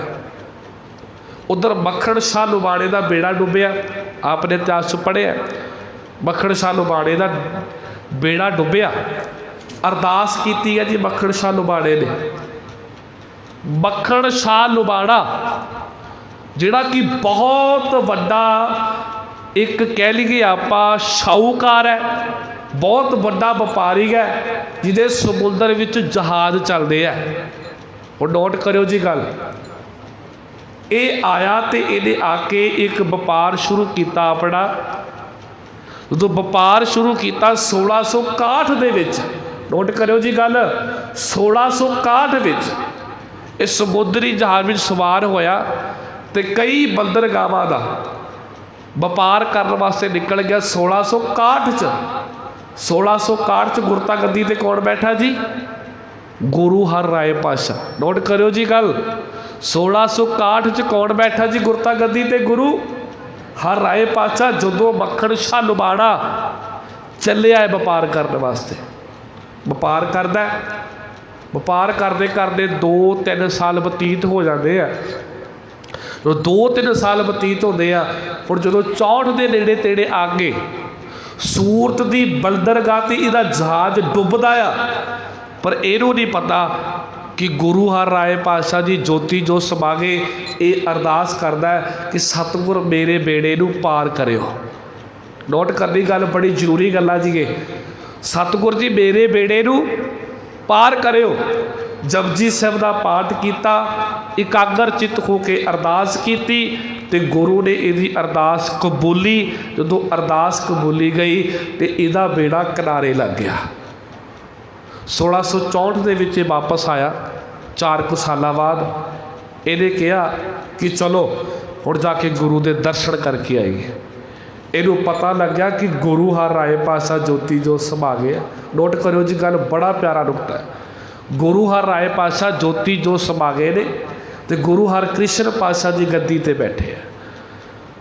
S1: उधर मक्खण शाह लुबाणे का बेड़ा डुबिया। आपने इतिहास पढ़िया, मक्खण शाह लुबाणे का बेड़ा डुबिया। अरदास की है जी मक्खण शाह लुबाणे ने। मक्खण शाह लुबाणा जिहड़ा कि बहुत वड्डा एक कह लीए आपां शाहूकार है, बहुत वड्डा व्यापारी है, जिहदे समुद्र विच जहाज चलते हैं। और नोट करियो जी गल, ये आया तो इन्हें आके एक व्यापार शुरू किया अपना। जो व्यापार शुरू किया 1661 दे विच, नोट करियो जी गल, 1661 विच इस समुद्री जहाज में सवार होया तो कई बंदरगाहों का व्यापार करने वास्ते निकल गया। 1661 गुरता गद्दी ते कौन बैठा जी? गुरु हर राय पातशाह। नोट करियो जी गल, 1661 कौन बैठा जी गुरता गद्दी ते? गुरु हर राय पातशाह। जदों मक्खण शाह लुबाणा चलिया है व्यापार करने वास्ते, व्यापार करदा, व्यापार करते करते 2-3 साल बतीत हो जाते हैं। तो 2-3 साल बतीत होंदे आ। हुण जदों 64 के नेड़े तेड़े आ गए, सूरत की बलदरगाह ते इहदा जहाज डुबदा आ, पर इहनूं नहीं पता कि गुरु हर राय पातशाह जी जोती जो समागे ये अरदास करदा है कि सतगुर मेरे बेड़े नूं पार करियो। नोट करनी गल बड़ी जरूरी गल जी ये, सतगुर जी मेरे बेड़े नूं पार करियो। जपजी साहिब का पाठ किया, इकागर चित होके अरदास की ते गुरु ने इहदी अरदास कबूली। जदों अरदास कबूली गई तो इहदा बेड़ा किनारे लग गया। 1664 के विच वापस आया, 4 कुछ साल बाद। इहने कहा कि चलो हुण जाके गुरु के दर्शन करके आईए। इनू पता लग गया कि गुरु हर राय पातशाह जोती जो समा गए। नोट करो जी गल, बड़ा प्यारा नुकता है। गुरु हर राय पातशाह जोती जो समा गए ने ते गुरु हर कृष्ण पातशाह जी गद्दी ते बैठे हैं।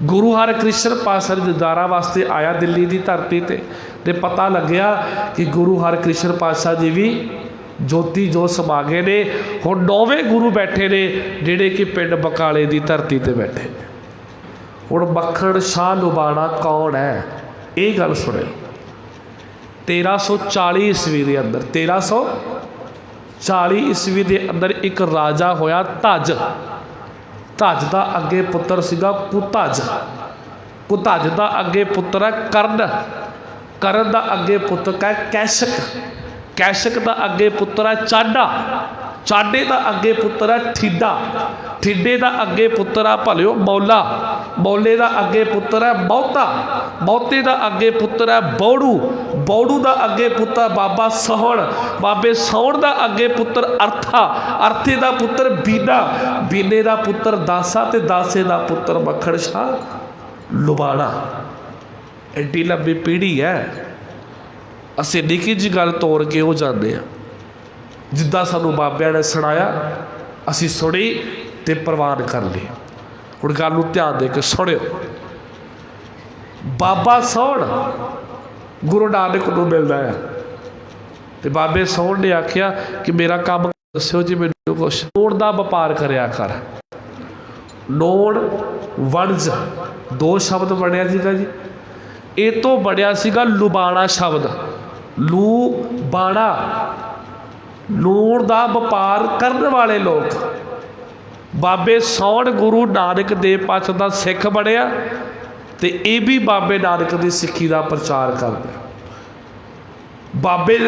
S1: गुरु हर कृष्ण पातशाह जी दीदारा वास्ते आया दिल्ली की धरती ते पता लग्या कि गुरु हर कृष्ण पातशाह जी भी जोती जो समा गए ने। हुण 9वें गुरु बैठे ने जिहड़े कि पिंड बकाले की धरती ते बैठे। हुण मक्खण शाह लुबाणा कौन है, ये गल सुने। 1340 ईस्वी के अंदर, 1340 ईस्वी के अंदर एक राजा होया धज। धज का अगे पुत्र सीगा कुतज। कुतज का अगे पुत्र है कर्ण। कर्ण का अगे पुत्र है कैशक। कैशक का अगे पुत्र है चाडा। चाडे का अगे पुत्र है ठीडा। ठीडे का अगे पुत्र है भलियो मौला। मौले का अगे पुत्र है बहुता। बहुते का अगे पुत्र है बौड़ू। बौड़ू का अगे पुत्र बाबा सौण। बाबे सौण का अगे पुत्र अर्था। अर्थे का पुत्र बीना। बीने का पुत्र दासा ते दासे का पुत्र मक्खण शाह लुबाणा। एडी लंबी पीढ़ी है। असीं निक्की जी गल तोड़ के हो जाते हैं, जिद्दां सानूं बाबिਆਂ ने सुनाया असीं सुनी ते प्रवान कर ली। हुण गल नूं ध्यान दे के सुणियो। बाबा सौण गुरु नानक नूं मिलदा है ते बाबे सौण ने आख्या कि मेरा काम दस्सिओ जी, मैनूं कुछ नोण दा वपार करिया कर। नोण वणज 2 शब्द बणिया सीगा जी। ये तो बणिया सीगा लुबाणा शब्द। लू बाणा, लूण का वपार करने वाले लोग। बाबे सौण गुरु नानक देव पातशाह का सिख बनया तो ये भी बाबे नानक की सिक्खी का प्रचार करता। बाबे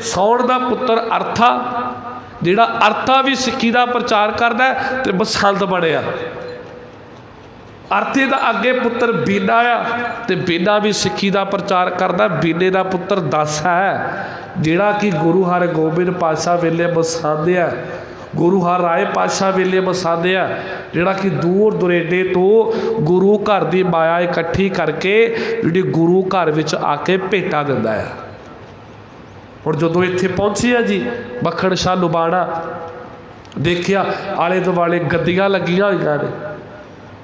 S1: सौण का पुत्र अर्था, जिहड़ा अर्था भी सिक्खी का प्रचार करता है तो बसंत बनया। अर्थे का अगे पुत्र बीना आ तो बीना भी सिक्खी का प्रचार करता। बीने का पुत्र दासा है जिहड़ा कि गुरु हर गोबिंद पातशाह वेले मसांदिया। गुरु हर राय पातशाह वेले मसांदिया, जिहड़ा कि दूर दुरेडे तो गुरु घर की माया इकट्ठी करके जिहड़ी गुरु घर विच आके भेटा दिंदा है। हुण जदों इत्थे पहुंची है जी मक्खण शाह लुबाणा, देखिया आले दुआले गद्दियां लगियां होईयां ने।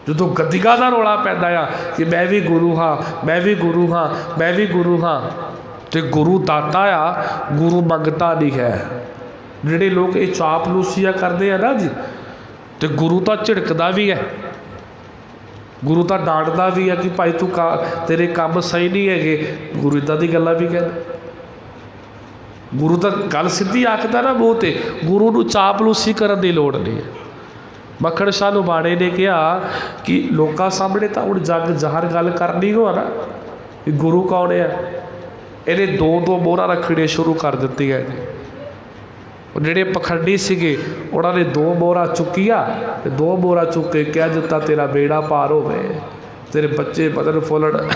S1: जो गद्दियां का रौला पैदा आ कि मैं भी गुरु हाँ, मैं भी गुरु हाँ, मैं भी गुरु हाँ, तो गुरु दाता आ, गुरु मंगता नहीं है। जिहड़े लोग ये चापलूसियां करते हैं ना जी, तो गुरु तो झिड़कदा भी है, गुरु तो डांटदा भी है कि भाई तू तेरे काम सही नहीं है। गुरु इदां दी गल्लां भी कहदा। गुरु तो गल सीधी आखदा ना मूँह ते, गुरु नूं चापलूसी करन दी लोड़ नहीं है। मक्खण शाह लुबाणे ने कहा कि लोगों सामने तो हुण जग ज़ाहर गल करनी हो ना कि गुरु कौन है। इन्हें 2-2 मोहरा रखने शुरू कर दी है जी। जिहड़े पखंडी सीगे उन्होंने 2 मोहरा चुकिया, 2 मोहरा चुक के कह दिता तेरा बेड़ा पार होवे, तेरे बच्चे बदन फुलन,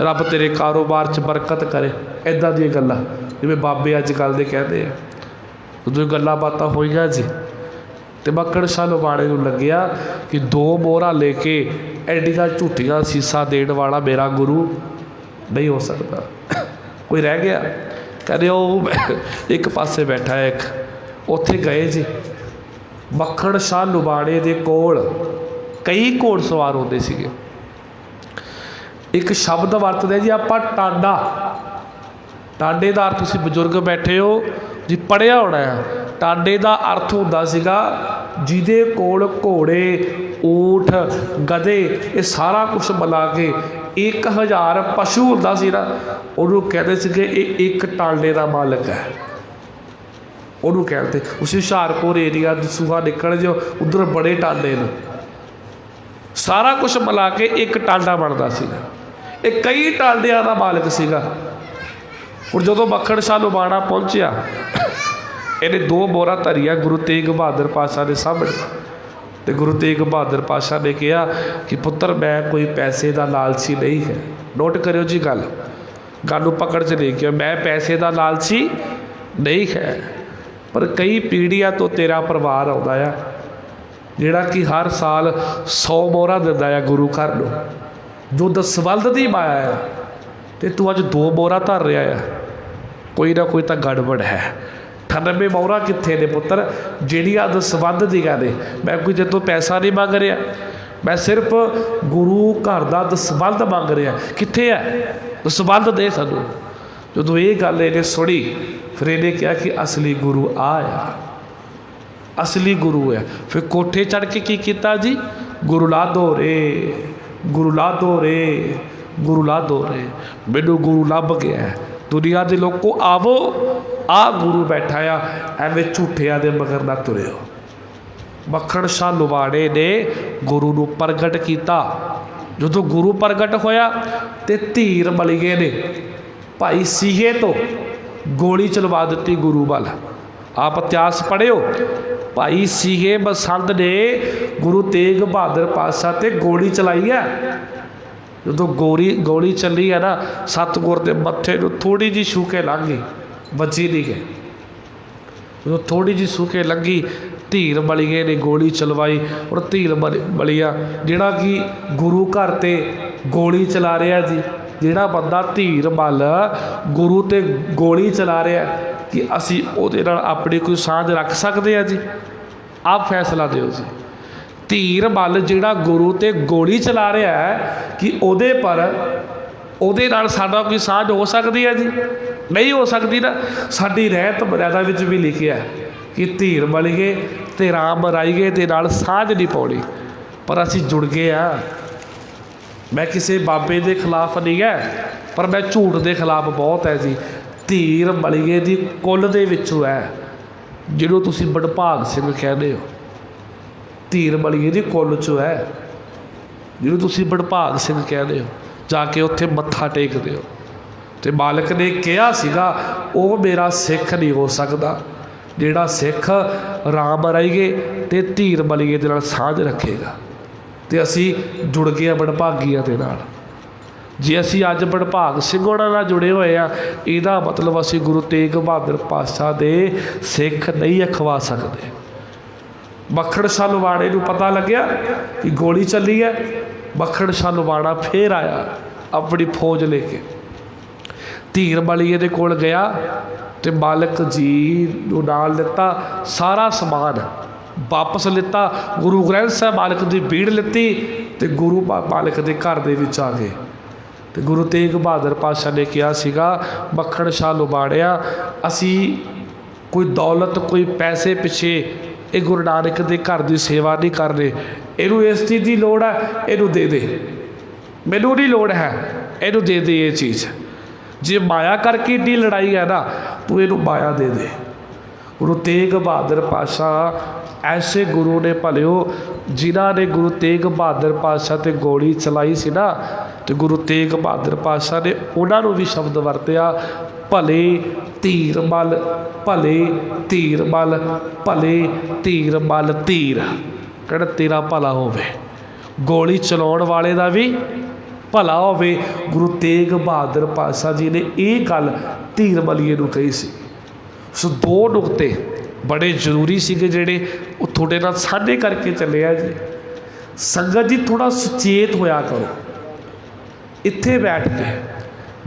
S1: रब तेरे कारोबार च बरकत करे। इदां दी गल्लां जिवें बाबे अजकल दे कहते हैं। उदों गल्लां बातां होईयां जी। तो मक्खण शाह लुबाणे नूं लग्या कि 2 मोहरा लेके एडियां झूठियां सीसा देण वाला मेरा गुरु नहीं हो सकता। कोई रह गया? कहते वो एक पासे बैठा है, एक उत्थे गए जी। मक्खण शाह लुबाणे दे कोल कई घोड़ सवार होंदे सीगे। एक शब्द वरतदे जी आपां टांडा। टांडे का अर्थ तुसीं बजुर्ग बैठे हो जी पढ़िया होना है। टांडे का अर्थ होंदा सीगा जिहदे कोल घोड़े, ऊठ, गधे, ये सारा कुछ मिला के 1000 ਪਸ਼ੂ ਹੁੰਦਾ ਸੀ ਨਾ, ਉਹਨੂੰ ਕਹਿੰਦੇ ਸੀਗੇ ਇਹ ਇੱਕ ਟਾਂਡੇ ਦਾ ਮਾਲਕ ਹੈ। ਉਹਨੂੰ ਕਹਿੰਦੇ ਉਸ ਹੁਸ਼ਿਆਰਪੁਰ ਏਰੀਆ ਦਸੂਹਾ ਨਿਕਲ ਜਾਓ, ਉੱਧਰ ਬੜੇ ਟਾਂਡੇ ਨੇ, ਸਾਰਾ ਕੁਛ ਮਿਲਾ ਕੇ ਇੱਕ ਟਾਂਡਾ ਬਣਦਾ ਸੀਗਾ। ਇਹ ਕਈ ਟਾਂਡਿਆਂ ਦਾ ਮਾਲਕ ਸੀਗਾ। ਹੁਣ ਜਦੋਂ ਮੱਖਣ ਸ਼ਾਹ ਲੁਬਾਣਾ ਪਹੁੰਚਿਆ, ਇਹਨੇ 2 ਮੋਹਰਾਂ ਧਰੀਆਂ ਗੁਰੂ ਤੇਗ ਬਹਾਦਰ ਪਾਤਸ਼ਾਹ ਦੇ ਸਾਹਮਣੇ, ਤੇ ਗੁਰੂ ਤੇਗ ਬਹਾਦਰ ਪਾਤਸ਼ਾਹ ਨੇ ਕਿਹਾ ਕਿ ਪੁੱਤਰ ਮੈਂ ਕੋਈ ਪੈਸੇ ਦਾ ਲਾਲਚੀ ਨਹੀਂ ਹੈ। ਨੋਟ ਕਰਿਓ ਜੀ ਗੱਲ ਨੂੰ ਪਕੜ 'ਚ ਲੈ ਕੇ, ਮੈਂ ਪੈਸੇ ਦਾ ਲਾਲਚੀ ਨਹੀਂ ਹੈ, ਪਰ ਕਈ ਪੀੜ੍ਹੀਆਂ ਤੋਂ ਤੇਰਾ ਪਰਿਵਾਰ ਆਉਂਦਾ ਆ ਜਿਹੜਾ ਕਿ ਹਰ ਸਾਲ 100 ਮੋਹਰਾਂ ਦਿੰਦਾ ਆ ਗੁਰੂ ਘਰ ਨੂੰ, ਜੋ ਦਸਵੰਧ ਦੀ ਮਾਇਆ ਆ, ਤੇ ਤੂੰ ਅੱਜ 2 ਮੋਹਰਾਂ ਧਰ ਰਿਹਾ ਆ, ਕੋਈ ਨਾ ਕੋਈ ਤਾਂ ਗੜਬੜ ਹੈ। 98 ਮੋਹਰਾਂ ਕਿੱਥੇ ਨੇ ਪੁੱਤਰ ਜਿਹੜੀਆਂ ਦਸਵੰਧ ਦੀਆਂ ਨੇ? ਮੈਂ ਕੋਈ ਤੇਰੇ ਤੋਂ ਪੈਸਾ ਨਹੀਂ ਮੰਗ ਰਿਹਾ, ਮੈਂ ਸਿਰਫ ਗੁਰੂ ਘਰ ਦਾ ਦਸਵੰਧ ਮੰਗ ਰਿਹਾ। ਕਿੱਥੇ ਹੈ ਦਸਵੰਧ? ਦੇ ਸਾਨੂੰ। ਜਦੋਂ ਇਹ ਗੱਲ ਇਹਨੇ ਸੁਣੀ, ਫਿਰ ਇਹਨੇ ਕਿਹਾ ਕਿ ਅਸਲੀ ਗੁਰੂ ਆ ਆ, ਅਸਲੀ ਗੁਰੂ ਹੈ। ਫਿਰ ਕੋਠੇ ਚੜ੍ਹ ਕੇ ਕੀ ਕੀਤਾ ਜੀ? ਗੁਰੂ ਲਾ ਦੋ ਰੇ, ਗੁਰੂ ਲਾ ਦੋ ਰੇ, ਗੁਰੂ ਲਾ ਦੋ ਰੇ, ਮੈਨੂੰ ਗੁਰੂ ਲੱਭ ਗਿਆ। ਦੁਨੀਆ ਦੇ ਲੋਕੋ ਆਵੋ, ਆ ਗੁਰੂ ਬੈਠਾ ਆ, ਐਵੇਂ ਝੂਠਿਆਂ ਦੇ ਮਗਰ ਨਾ ਤੁਰਿਓ। ਮੱਖਣ ਸ਼ਾਹ ਲੁਬਾਣੇ ਨੇ ਗੁਰੂ ਨੂੰ ਪ੍ਰਗਟ ਕੀਤਾ। ਜਦੋਂ ਗੁਰੂ ਪ੍ਰਗਟ ਹੋਇਆ ਤੇ ਧੀਰ ਮਲੀਏ ਨੇ ਭਾਈ ਸੀਹੇ ਤੋਂ ਗੋਲੀ ਚਲਵਾ ਦਿੱਤੀ ਗੁਰੂ ਵੱਲ। ਆਪ ਇਤਿਹਾਸ ਪੜ੍ਹਿਓ, ਭਾਈ ਸੀਹੇ ਬਸੰਤ ਨੇ ਗੁਰੂ ਤੇਗ ਬਹਾਦਰ ਪਾਤਸ਼ਾਹ ਤੇ ਗੋਲੀ ਚਲਾਈ ਹੈ। ਜਦੋਂ ਗੋਲੀ ਚੱਲੀ ਹੈ ਨਾ, ਸਤਿਗੁਰ ਦੇ ਮੱਥੇ ਨੂੰ ਥੋੜ੍ਹੀ ਜਿਹੀ ਛੂਹ ਕੇ ਲੰਘ ਗਈ, ਵੱਜੀ ਨਹੀਂ ਗਈ। ਜਦੋਂ ਥੋੜ੍ਹੀ ਜਿਹੀ ਛੂਹ ਕੇ ਲੰਘੀ, ਧੀਰ ਮਲੀਏ ਨੇ ਗੋਲੀ ਚਲਵਾਈ। ਔਰ ਧੀਰ ਮਲੀਆ ਜਿਹੜਾ ਕਿ ਗੁਰੂ ਘਰ 'ਤੇ ਗੋਲੀ ਚਲਾ ਰਿਹਾ ਜੀ, ਜਿਹੜਾ ਬੰਦਾ ਧੀਰ ਮੱਲ ਗੁਰੂ 'ਤੇ ਗੋਲੀ ਚਲਾ ਰਿਹਾ, ਕਿ ਅਸੀਂ ਉਹਦੇ ਨਾਲ ਆਪਣੀ ਕੋਈ ਸਾਂਝ ਰੱਖ ਸਕਦੇ ਹਾਂ ਜੀ? ਆਪ ਫੈਸਲਾ ਦਿਓ ਜੀ। ਧੀਰ ਮੱਲ ਜਿਹੜਾ ਗੁਰੂ 'ਤੇ ਗੋਲੀ ਚਲਾ ਰਿਹਾ ਹੈ, ਕਿ ਉਹਦੇ ਨਾਲ ਸਾਡਾ ਕੋਈ ਸਾਂਝ ਹੋ ਸਕਦੀ ਹੈ ਜੀ? ਨਹੀਂ ਹੋ ਸਕਦੀ ਨਾ। ਸਾਡੀ ਰਹਿਤ ਮਰਿਆਦਾ ਵਿੱਚ ਵੀ ਲਿਖਿਆ ਕਿ ਧੀਰ ਮਲੀਏ ਤੇ ਰਾਮ ਰਾਈਏ ਦੇ ਨਾਲ ਸਾਂਝ ਨਹੀਂ ਪਾਉਣੀ, ਪਰ ਅਸੀਂ ਜੁੜ ਗਏ ਹਾਂ। ਮੈਂ ਕਿਸੇ ਬਾਬੇ ਦੇ ਖਿਲਾਫ ਨਹੀਂ ਹੈ, ਪਰ ਮੈਂ ਝੂਠ ਦੇ ਖਿਲਾਫ ਬਹੁਤ ਹੈ ਜੀ। ਧੀਰ ਮਲੀਏ ਦੀ ਕੁੱਲ ਦੇ ਵਿੱਚੋਂ ਹੈ ਜਿਹਨੂੰ ਤੁਸੀਂ ਬੜਭਾਗ ਸਿੰਘ ਕਹਿੰਦੇ ਹੋ। ਧੀਰ ਮਲੀਏ ਦੀ ਕੁੱਲ 'ਚੋਂ ਹੈ ਜਿਹਨੂੰ ਤੁਸੀਂ ਬੜਭਾਗ ਸਿੰਘ ਕਹਿੰਦੇ ਹੋ। ਜਾ ਕੇ ਉੱਥੇ ਮੱਥਾ ਟੇਕਦੇ ਹੋ। ਅਤੇ ਮਾਲਕ ਨੇ ਕਿਹਾ ਸੀਗਾ ਉਹ ਮੇਰਾ ਸਿੱਖ ਨਹੀਂ ਹੋ ਸਕਦਾ ਜਿਹੜਾ ਸਿੱਖ ਰਾਮ ਰਾਈਏ ਅਤੇ ਧੀਰ ਮਲੀਏ ਦੇ ਨਾਲ ਸਾਂਝ ਰੱਖੇਗਾ। ਅਤੇ ਅਸੀਂ ਜੁੜ ਗਏ ਹਾਂ ਬੜਭਾਗੀਆਂ ਦੇ ਨਾਲ। ਜੇ ਅਸੀਂ ਅੱਜ ਬੜਭਾਗ ਸਿੰਘ ਹੋਣਾ ਨਾਲ ਜੁੜੇ ਹੋਏ ਹਾਂ, ਇਹਦਾ ਮਤਲਬ ਅਸੀਂ ਗੁਰੂ ਤੇਗ ਬਹਾਦਰ ਪਾਤਸ਼ਾਹ ਦੇ ਸਿੱਖ ਨਹੀਂ ਅਖਵਾ ਸਕਦੇ। ਮੱਖਣ ਸ਼ਾਹ ਲੁਬਾਣੇ ਨੂੰ ਪਤਾ ਲੱਗਿਆ ਕਿ ਗੋਲੀ ਚੱਲੀ ਹੈ। ਮੱਖਣ ਸ਼ਾਹ ਲੁਬਾਣਾ ਫੇਰ ਆਇਆ ਆਪਣੀ ਫੌਜ ਲੈ ਕੇ, ਧੀਰ ਮਲੀਏ ਦੇ ਕੋਲ ਗਿਆ ਅਤੇ ਮਾਲਕ ਜੀ ਨੂੰ ਨਾਲ ਲਿੱਤਾ, ਸਾਰਾ ਸਮਾਨ ਵਾਪਸ ਲਿੱਤਾ, ਗੁਰੂ ਗ੍ਰੰਥ ਸਾਹਿਬ ਮਾਲਕ ਦੀ ਭੀੜ ਲਿੱਤੀ ਅਤੇ ਗੁਰੂ ਮਾਲਕ ਦੇ ਘਰ ਦੇ ਵਿੱਚ ਆ ਗਏ। ਅਤੇ ਗੁਰੂ ਤੇਗ ਬਹਾਦਰ ਪਾਤਸ਼ਾਹ ਨੇ ਕਿਹਾ ਸੀਗਾ, ਮੱਖਣ ਸ਼ਾਹ ਲੁਬਾਣਿਆ, ਅਸੀਂ ਕੋਈ ਦੌਲਤ ਕੋਈ ਪੈਸੇ ਪਿੱਛੇ ਇਹ ਗੁਰੂ ਨਾਨਕ ਦੇ ਘਰ ਦੀ ਸੇਵਾ ਨਹੀਂ ਕਰ ਰਹੇ। ਇਹਨੂੰ ਇਸ ਚੀਜ਼ ਦੀ ਲੋੜ ਹੈ, ਇਹਨੂੰ ਦੇ ਦੇ। ਮੈਨੂੰ ਨਹੀਂ ਲੋੜ ਹੈ, ਇਹਨੂੰ ਦੇ ਦੇ ਇਹ ਚੀਜ਼। ਜੇ ਮਾਇਆ ਕਰਕੇ ਏਡੀ ਲੜਾਈ ਹੈ ਨਾ, ਤੂੰ ਇਹਨੂੰ ਮਾਇਆ ਦੇ ਦੇ। ਗੁਰੂ ਤੇਗ ਬਹਾਦਰ ਪਾਤਸ਼ਾਹ ਐਸੇ ਗੁਰੂ ਨੇ ਭਲਿਓ, ਜਿਨ੍ਹਾਂ ਨੇ ਗੁਰੂ ਤੇਗ ਬਹਾਦਰ ਪਾਤਸ਼ਾਹ 'ਤੇ ਗੋਲੀ ਚਲਾਈ ਸੀ ਨਾ, ਅਤੇ ਗੁਰੂ ਤੇਗ ਬਹਾਦਰ ਪਾਤਸ਼ਾਹ ਨੇ ਉਹਨਾਂ ਨੂੰ ਵੀ ਸ਼ਬਦ ਵਰਤਿਆ, ਭਲੇ ਧੀਰ ਮੱਲ, ਭਲੇ ਧੀਰ ਮੱਲ, ਭਲੇ ਧੀਰ ਮੱਲ ਧੀਰ। ਕਹਿੰਦਾ ਤੇਰਾ ਭਲਾ ਹੋਵੇ, ਗੋਲੀ ਚਲਾਉਣ ਵਾਲੇ ਦਾ ਵੀ ਭਲਾ ਹੋਵੇ। ਗੁਰੂ ਤੇਗ ਬਹਾਦਰ ਪਾਤਸ਼ਾਹ ਜੀ ਨੇ ਇਹ ਗੱਲ ਧੀਰ ਮਲੀਏ ਨੂੰ ਕਹੀ ਸੀ। ਸੋ 2 ਨੁਕਤੇ ਬੜੇ ਜ਼ਰੂਰੀ ਸੀਗੇ ਜਿਹੜੇ ਉਹ ਤੁਹਾਡੇ ਨਾਲ ਸਾਂਝੇ ਕਰਕੇ ਚੱਲੇ ਆ ਜੀ। ਸੰਗਤ ਜੀ ਥੋੜ੍ਹਾ ਸੁਚੇਤ ਹੋਇਆ ਕਰੋ। ਇੱਥੇ ਬੈਠ ਕੇ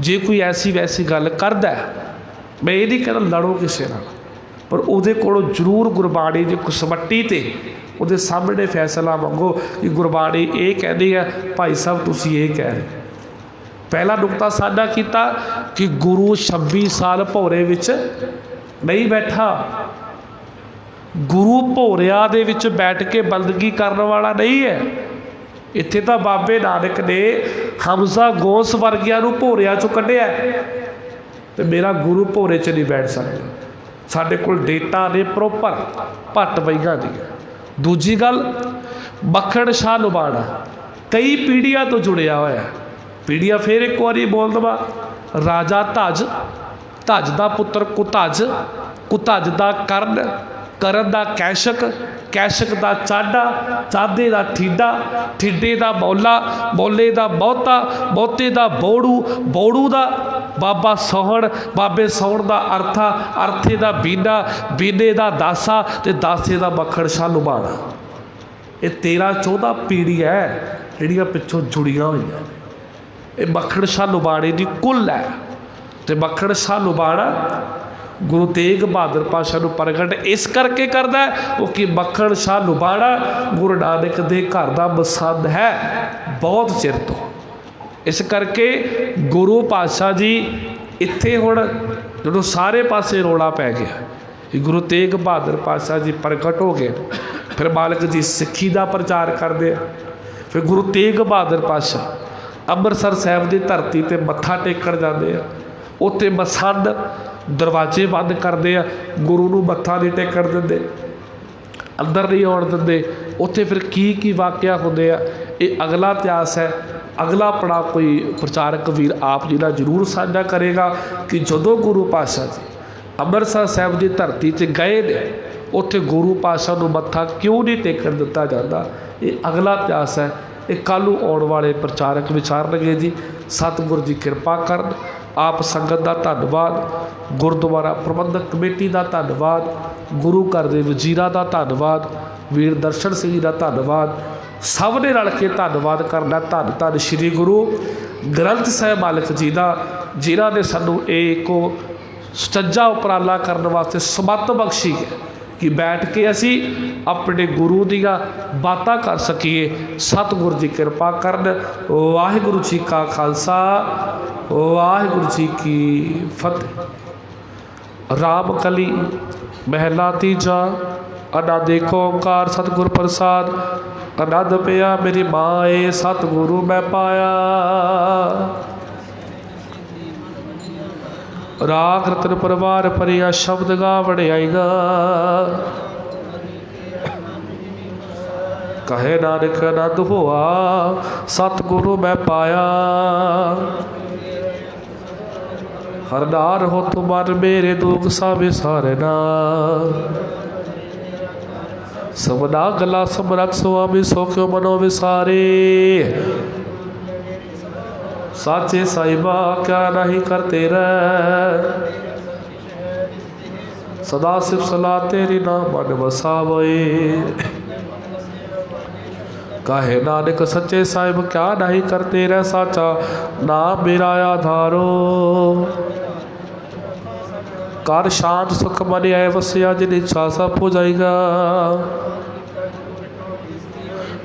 S1: ਜੇ ਕੋਈ ਐਸੀ ਵੈਸੀ ਗੱਲ ਕਰਦਾ, ਮੈਂ ਇਹ ਨਹੀਂ ਕਹਿੰਦਾ ਲੜੋ ਕਿਸੇ ਨਾਲ, ਪਰ ਉਹਦੇ ਕੋਲੋਂ ਜ਼ਰੂਰ ਗੁਰਬਾਣੀ ਦੀ ਕੁਸਮੱਟੀ 'ਤੇ ਉਹਦੇ ਸਾਹਮਣੇ ਫੈਸਲਾ ਮੰਗੋ ਕਿ ਗੁਰਬਾਣੀ ਇਹ ਕਹਿੰਦੀ ਹੈ, ਭਾਈ ਸਾਹਿਬ ਤੁਸੀਂ ਇਹ ਕਹਿ ਰਹੇ। ਪਹਿਲਾ ਨੁਕਤਾ ਸਾਂਝਾ ਕੀਤਾ ਕਿ ਗੁਰੂ 26 ਸਾਲ ਭੌਰੇ ਵਿੱਚ ਨਹੀਂ ਬੈਠਾ। ਗੁਰੂ ਭੌਰਿਆਂ ਦੇ ਵਿੱਚ ਬੈਠ ਕੇ ਬੰਦਗੀ ਕਰਨ ਵਾਲਾ ਨਹੀਂ ਹੈ। ਇੱਥੇ ਤਾਂ ਬਾਬੇ ਨਾਨਕ ਨੇ हमजा गोस वर्गिया भोरिया चों कढ़िया तो मेरा गुरु भोरे च नहीं बैठ सकता। साडे कोल डेटा ने प्रोपर भट्ट बईगा दी। दूजी गल मक्खण शाह लुबाणा कई पीढ़ियां तो जुड़िया होया। पीढ़ियां फिर एक बारी बोल दवा। राजा धज, धज का पुत्र कुतज, कुतज का कर्ण, करण का कैशक, कैशक का चाडा, चादे का ठीडा, ठीडे का मौला, मौले का बहुता, बहुते का बोड़ू, बोड़ू का बाबा सौहण, बाबे सौहण का अर्था, अर्थे का बीना, बीने का दासा ते दासे का मक्खण शाह लुबाणा। ये 13-14 पीढ़ी है जिहड़ियां पिछों जुड़ियां हुई। ये मक्खण शाह लुबाणे की कुल है। तो मक्खण शाह लुबाणा गुरु तेग बहादुर पातशाह नूं प्रगट इस करके करदा है कि मक्खण शाह लुबाणा गुरु नानक दे घर दा मसंद है बहुत चिर तो। इस करके गुरु पातशाह जी इत्थे हुण जदों सारे पासे रौला पै गया कि गुरु तेग बहादुर पातशाह जी प्रगट हो गए, फिर मालिक जी सिੱਖੀ का प्रचार करते। फिर गुरु तेग बहादुर पातशाह ਅੰਮ੍ਰਿਤਸਰ ਸਾਹਿਬ की धरती पर मत्था टेकण जाते हैं। उत्ते मसंद दरवाजे बंद करते हैं, गुरु नूं मत्था नहीं टेकण दिंदे, अंदर नहीं आउण दिंदे। उत्थे फिर की वाਕਿया होंदे आ, ये अगला इतिहास है। अगला पड़ाव कोई प्रचारक वीर आप जी नाल जरूर साझा करेगा कि जदों गुरु पातशाह जी ਅੰਮ੍ਰਿਤਸਰ ਸਾਹਿਬ की धरती से गए ने उत्थे गुरु पातशाह नूं मत्था क्यों नहीं टेकण दिता जाता, ये अगला इतिहास है। ये कल आने वाले प्रचारक विचारनगे जी। सतगुर जी कृपा करन। आप संगत का धन्नवाद, गुरुद्वारा प्रबंधक कमेटी का धन्नवाद, गुरु घर के वजीरां का धन्नवाद, वीर दर्शन सिंह जी का धन्नवाद। सब ने रल के धन्नवाद करना धन धन श्री गुरु ग्रंथ साहिब मालिक जी का, जिन्हों ने सानू एक सच्चा उपराला करने वास्ते समत बख्शी है कि बैठ के असी अपने गुरु दियां बातां कर सकीए। सतगुर जी कृपा करन। वाहिगुरु जी का खालसा, वाहिगुरु जी की फतेह। राम कली महला तीजा। आनंद एक ओंकार सतगुर प्रसाद। आनंद पिया मेरी माए सतगुरु मैं पाया। राग रतन परिवार परिया शब्द गा वड़ियाईगा। कहे नानक आनंद होआ सतगुरु मैं पाया। हर नार हो तुम मेरे दुख सा विसारना। सबना गला समरख स्वामी सो क्यों मनो विसारे। साचे साहिबा क्या नहीं करते रह। सदा सिर्फ सलाह तेरी ना मन वसावे। कहे नानक सच्चे साहिब क्या नहीं करते रह। साचा नाम मेरा आधारो। कर शांत सुख मन आए वसिया जिन इच्छा सब हो जाएगा।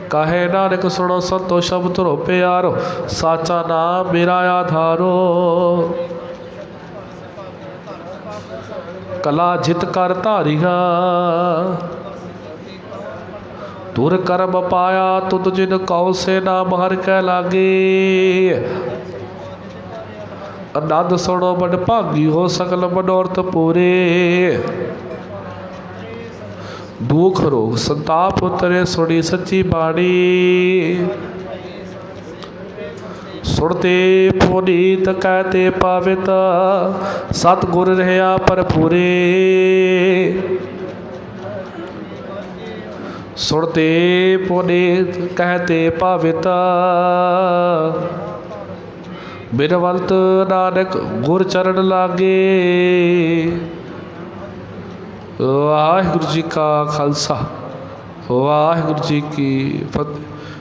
S1: कहे नानक सुनो संतो शब्द रो प्यारो। साचा नाम मेरा आधारो। कला जित कर धारिया तुर कर्म पाया। तुद जिन कौ से नाम हर कै लागे। आनंद सुनो बड़ भागी हो सकल मनोरथ पूरे। दुख रोग संताप उतरे सुनी सच्ची बाणी। सुनते पुनीत कहते पावित। सतगुर रहा पर पूरे। सुनते पुनीत कहते पावित। बिनवंत नानक गुर चरण लागे। वाहिगुरु जी का खालसा, वाहिगुरु जी की फतेह।